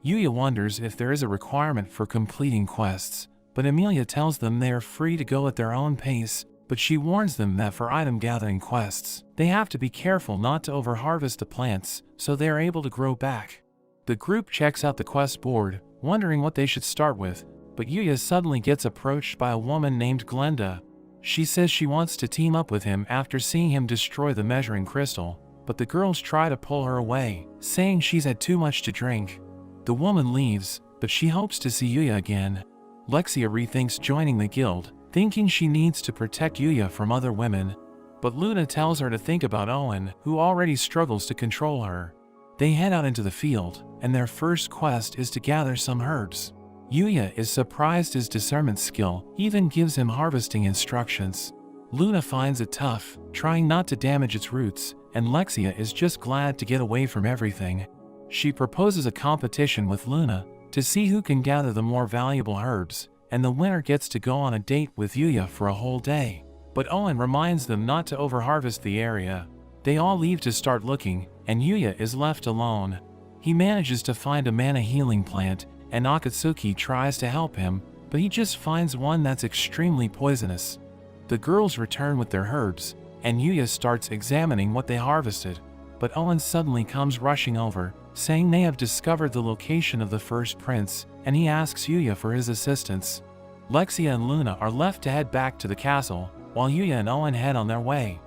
Yūya wonders if there is a requirement for completing quests, but Emilia tells them they are free to go at their own pace, but she warns them that for item gathering quests, they have to be careful not to overharvest the plants, so they are able to grow back. The group checks out the quest board, wondering what they should start with, but Yūya suddenly gets approached by a woman named Glenda. She says she wants to team up with him after seeing him destroy the measuring crystal, but the girls try to pull her away, saying she's had too much to drink. The woman leaves, but she hopes to see Yūya again. Lexia rethinks joining the guild, thinking she needs to protect Yūya from other women. But Luna tells her to think about Owen, who already struggles to control her. They head out into the field, and their first quest is to gather some herbs. Yūya is surprised his discernment skill even gives him harvesting instructions. Luna finds it tough, trying not to damage its roots, and Lexia is just glad to get away from everything. She proposes a competition with Luna to see who can gather the more valuable herbs, and the winner gets to go on a date with Yūya for a whole day. But Owen reminds them not to overharvest the area. They all leave to start looking, and Yūya is left alone. He manages to find a mana healing plant, and Akatsuki tries to help him, but he just finds one that's extremely poisonous. The girls return with their herbs, and Yūya starts examining what they harvested, but Owen suddenly comes rushing over, saying they have discovered the location of the first prince, and he asks Yūya for his assistance. Lexia and Luna are left to head back to the castle, while Yūya and Owen head on their way.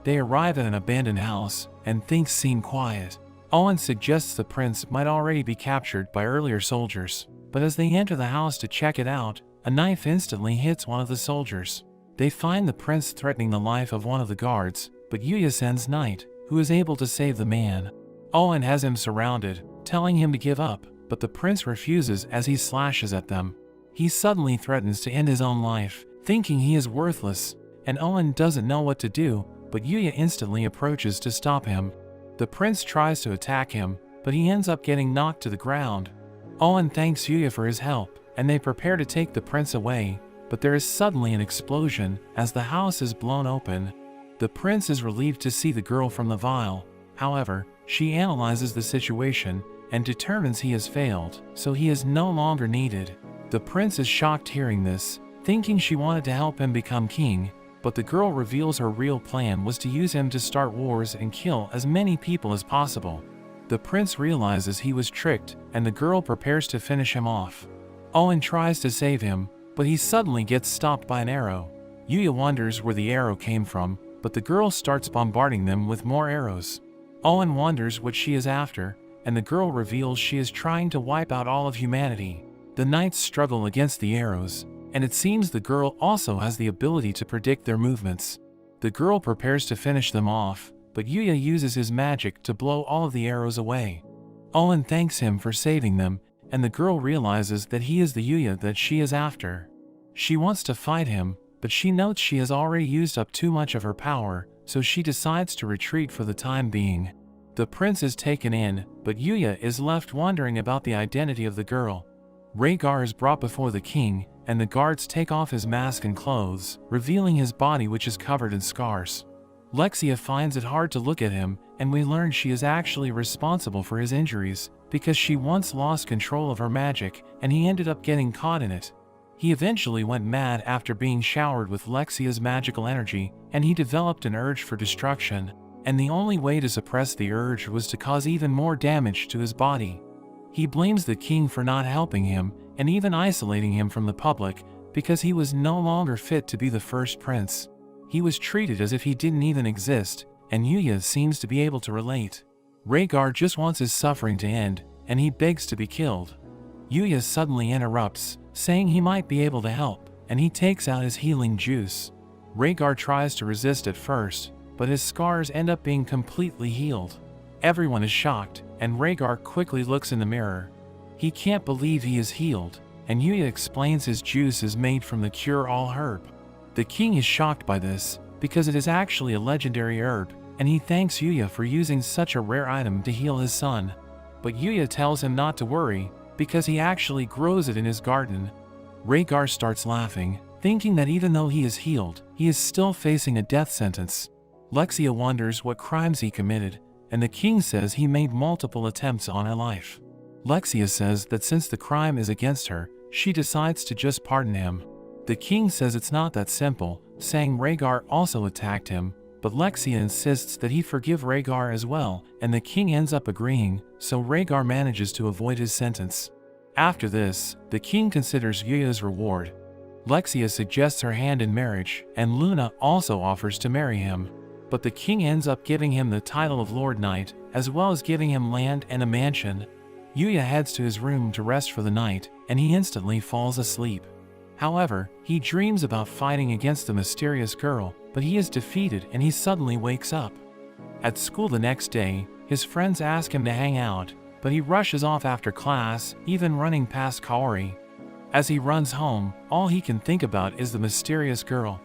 They arrive at an abandoned house, and things seem quiet. Owen suggests the prince might already be captured by earlier soldiers, but as they enter the house to check it out, a knife instantly hits one of the soldiers. They find the prince threatening the life of one of the guards, but Yūya sends Knight, who is able to save the man. Owen has him surrounded, telling him to give up, but the prince refuses as he slashes at them. He suddenly threatens to end his own life, thinking he is worthless, and Owen doesn't know what to do, but Yūya instantly approaches to stop him. The prince tries to attack him, but he ends up getting knocked to the ground. Owen thanks Yūya for his help, and they prepare to take the prince away, but there is suddenly an explosion as the house is blown open. The prince is relieved to see the girl from the vial. However, she analyzes the situation and determines he has failed, so he is no longer needed. The prince is shocked hearing this, thinking she wanted to help him become king, but the girl reveals her real plan was to use him to start wars and kill as many people as possible. The prince realizes he was tricked, and the girl prepares to finish him off. Owen tries to save him, but he suddenly gets stopped by an arrow. Yūya wonders where the arrow came from, but the girl starts bombarding them with more arrows. Owen wonders what she is after, and the girl reveals she is trying to wipe out all of humanity. The knights struggle against the arrows, and it seems the girl also has the ability to predict their movements. The girl prepares to finish them off, but Yūya uses his magic to blow all of the arrows away. Owen thanks him for saving them, and the girl realizes that he is the Yūya that she is after. She wants to fight him, but she notes she has already used up too much of her power, so she decides to retreat for the time being. The prince is taken in, but Yūya is left wondering about the identity of the girl. Rhaegar is brought before the king, and the guards take off his mask and clothes, revealing his body which is covered in scars. Lexia finds it hard to look at him, and we learn she is actually responsible for his injuries, because she once lost control of her magic, and he ended up getting caught in it. He eventually went mad after being showered with Lexia's magical energy, and he developed an urge for destruction, and the only way to suppress the urge was to cause even more damage to his body. He blames the king for not helping him, and even isolating him from the public, because he was no longer fit to be the first prince. He was treated as if he didn't even exist, and Yūya seems to be able to relate. Rhaegar just wants his suffering to end, and he begs to be killed. Yūya suddenly interrupts, saying he might be able to help, and he takes out his healing juice. Rhaegar tries to resist at first, but his scars end up being completely healed. Everyone is shocked, and Rhaegar quickly looks in the mirror. He can't believe he is healed, and Yūya explains his juice is made from the cure-all herb. The king is shocked by this, because it is actually a legendary herb, and he thanks Yūya for using such a rare item to heal his son. but Yūya tells him not to worry, because he actually grows it in his garden. Rhaegar starts laughing, thinking that even though he is healed, he is still facing a death sentence. Lexia wonders what crimes he committed, and the king says he made multiple attempts on her life. Lexia says that since the crime is against her, she decides to just pardon him. The king says it's not that simple, saying Rhaegar also attacked him, but Lexia insists that he forgive Rhaegar as well, and the king ends up agreeing, so Rhaegar manages to avoid his sentence. After this, the king considers Yūya's reward. Lexia suggests her hand in marriage, and Luna also offers to marry him. But the king ends up giving him the title of Lord Knight, as well as giving him land and a mansion. Yūya heads to his room to rest for the night, and he instantly falls asleep. However, he dreams about fighting against the mysterious girl, but he is defeated and he suddenly wakes up. At school the next day, his friends ask him to hang out, but he rushes off after class, even running past Kaori. As he runs home, all he can think about is the mysterious girl.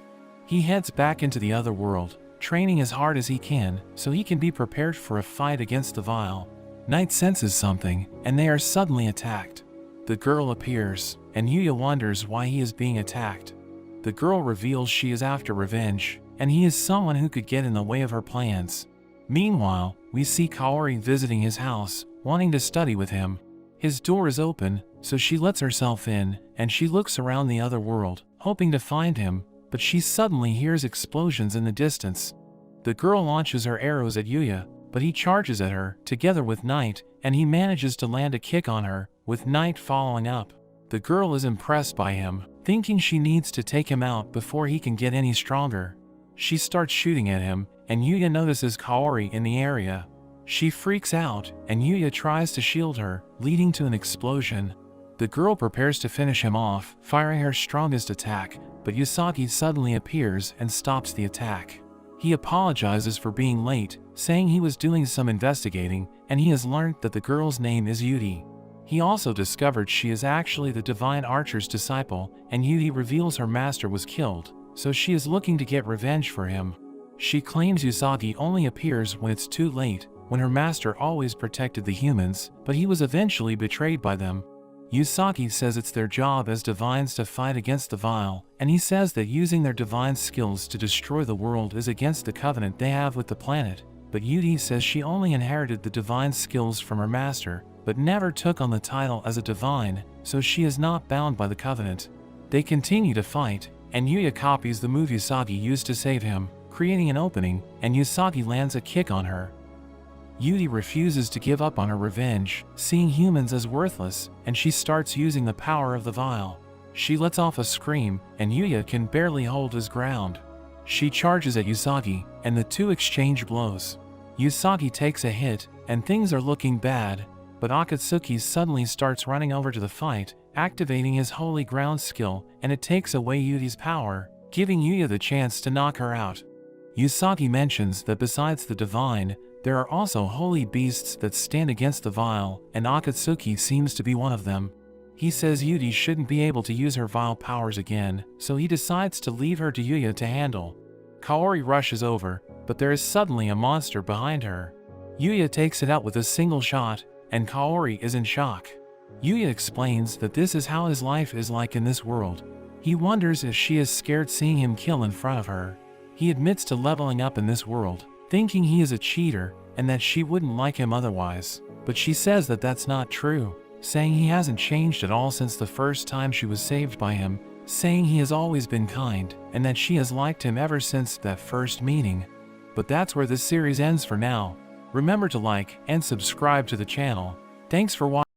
He heads back into the other world, training as hard as he can, so he can be prepared for a fight against the Vile. Knight senses something, and they are suddenly attacked. The girl appears, and Yūya wonders why he is being attacked. The girl reveals she is after revenge, and he is someone who could get in the way of her plans. Meanwhile, we see Kaori visiting his house, wanting to study with him. His door is open, so she lets herself in, and she looks around the other world, hoping to find him, but she suddenly hears explosions in the distance. The girl launches her arrows at Yūya, but he charges at her, together with Knight, and he manages to land a kick on her, with Knight following up. The girl is impressed by him, thinking she needs to take him out before he can get any stronger. She starts shooting at him, and Yūya notices Kaori in the area. She freaks out, and Yūya tries to shield her, leading to an explosion. The girl prepares to finish him off, firing her strongest attack, but Usagi suddenly appears and stops the attack. He apologizes for being late, saying he was doing some investigating, and he has learned that the girl's name is Yūri. He also discovered she is actually the divine archer's disciple, and Yūri reveals her master was killed, so she is looking to get revenge for him. She claims Usagi only appears when it's too late, when her master always protected the humans, but he was eventually betrayed by them. Usagi says it's their job as divines to fight against the Vile, and he says that using their divine skills to destroy the world is against the covenant they have with the planet, but Yūri says she only inherited the divine skills from her master, but never took on the title as a divine, so she is not bound by the covenant. They continue to fight, and Yūya copies the move Usagi used to save him, creating an opening, and Usagi lands a kick on her. Yūri refuses to give up on her revenge, seeing humans as worthless, and she starts using the power of the Vile. She lets off a scream, and Yūya can barely hold his ground. She charges at Usagi, and the two exchange blows. Usagi takes a hit, and things are looking bad, but Akatsuki suddenly starts running over to the fight, activating his Holy Ground skill, and it takes away Yūri's power, giving Yūya the chance to knock her out. Usagi mentions that besides the divine, there are also holy beasts that stand against the Vile, and Akatsuki seems to be one of them. He says Yūri shouldn't be able to use her Vile powers again, so he decides to leave her to Yūya to handle. Kaori rushes over, but there is suddenly a monster behind her. Yūya takes it out with a single shot, and Kaori is in shock. Yūya explains that this is how his life is like in this world. He wonders if she is scared seeing him kill in front of her. He admits to leveling up in this world, thinking he is a cheater, and that she wouldn't like him otherwise, but she says that that's not true, saying he hasn't changed at all since the first time she was saved by him, saying he has always been kind, and that she has liked him ever since that first meeting. But that's where this series ends for now. Remember to like and subscribe to the channel. Thanks for watching.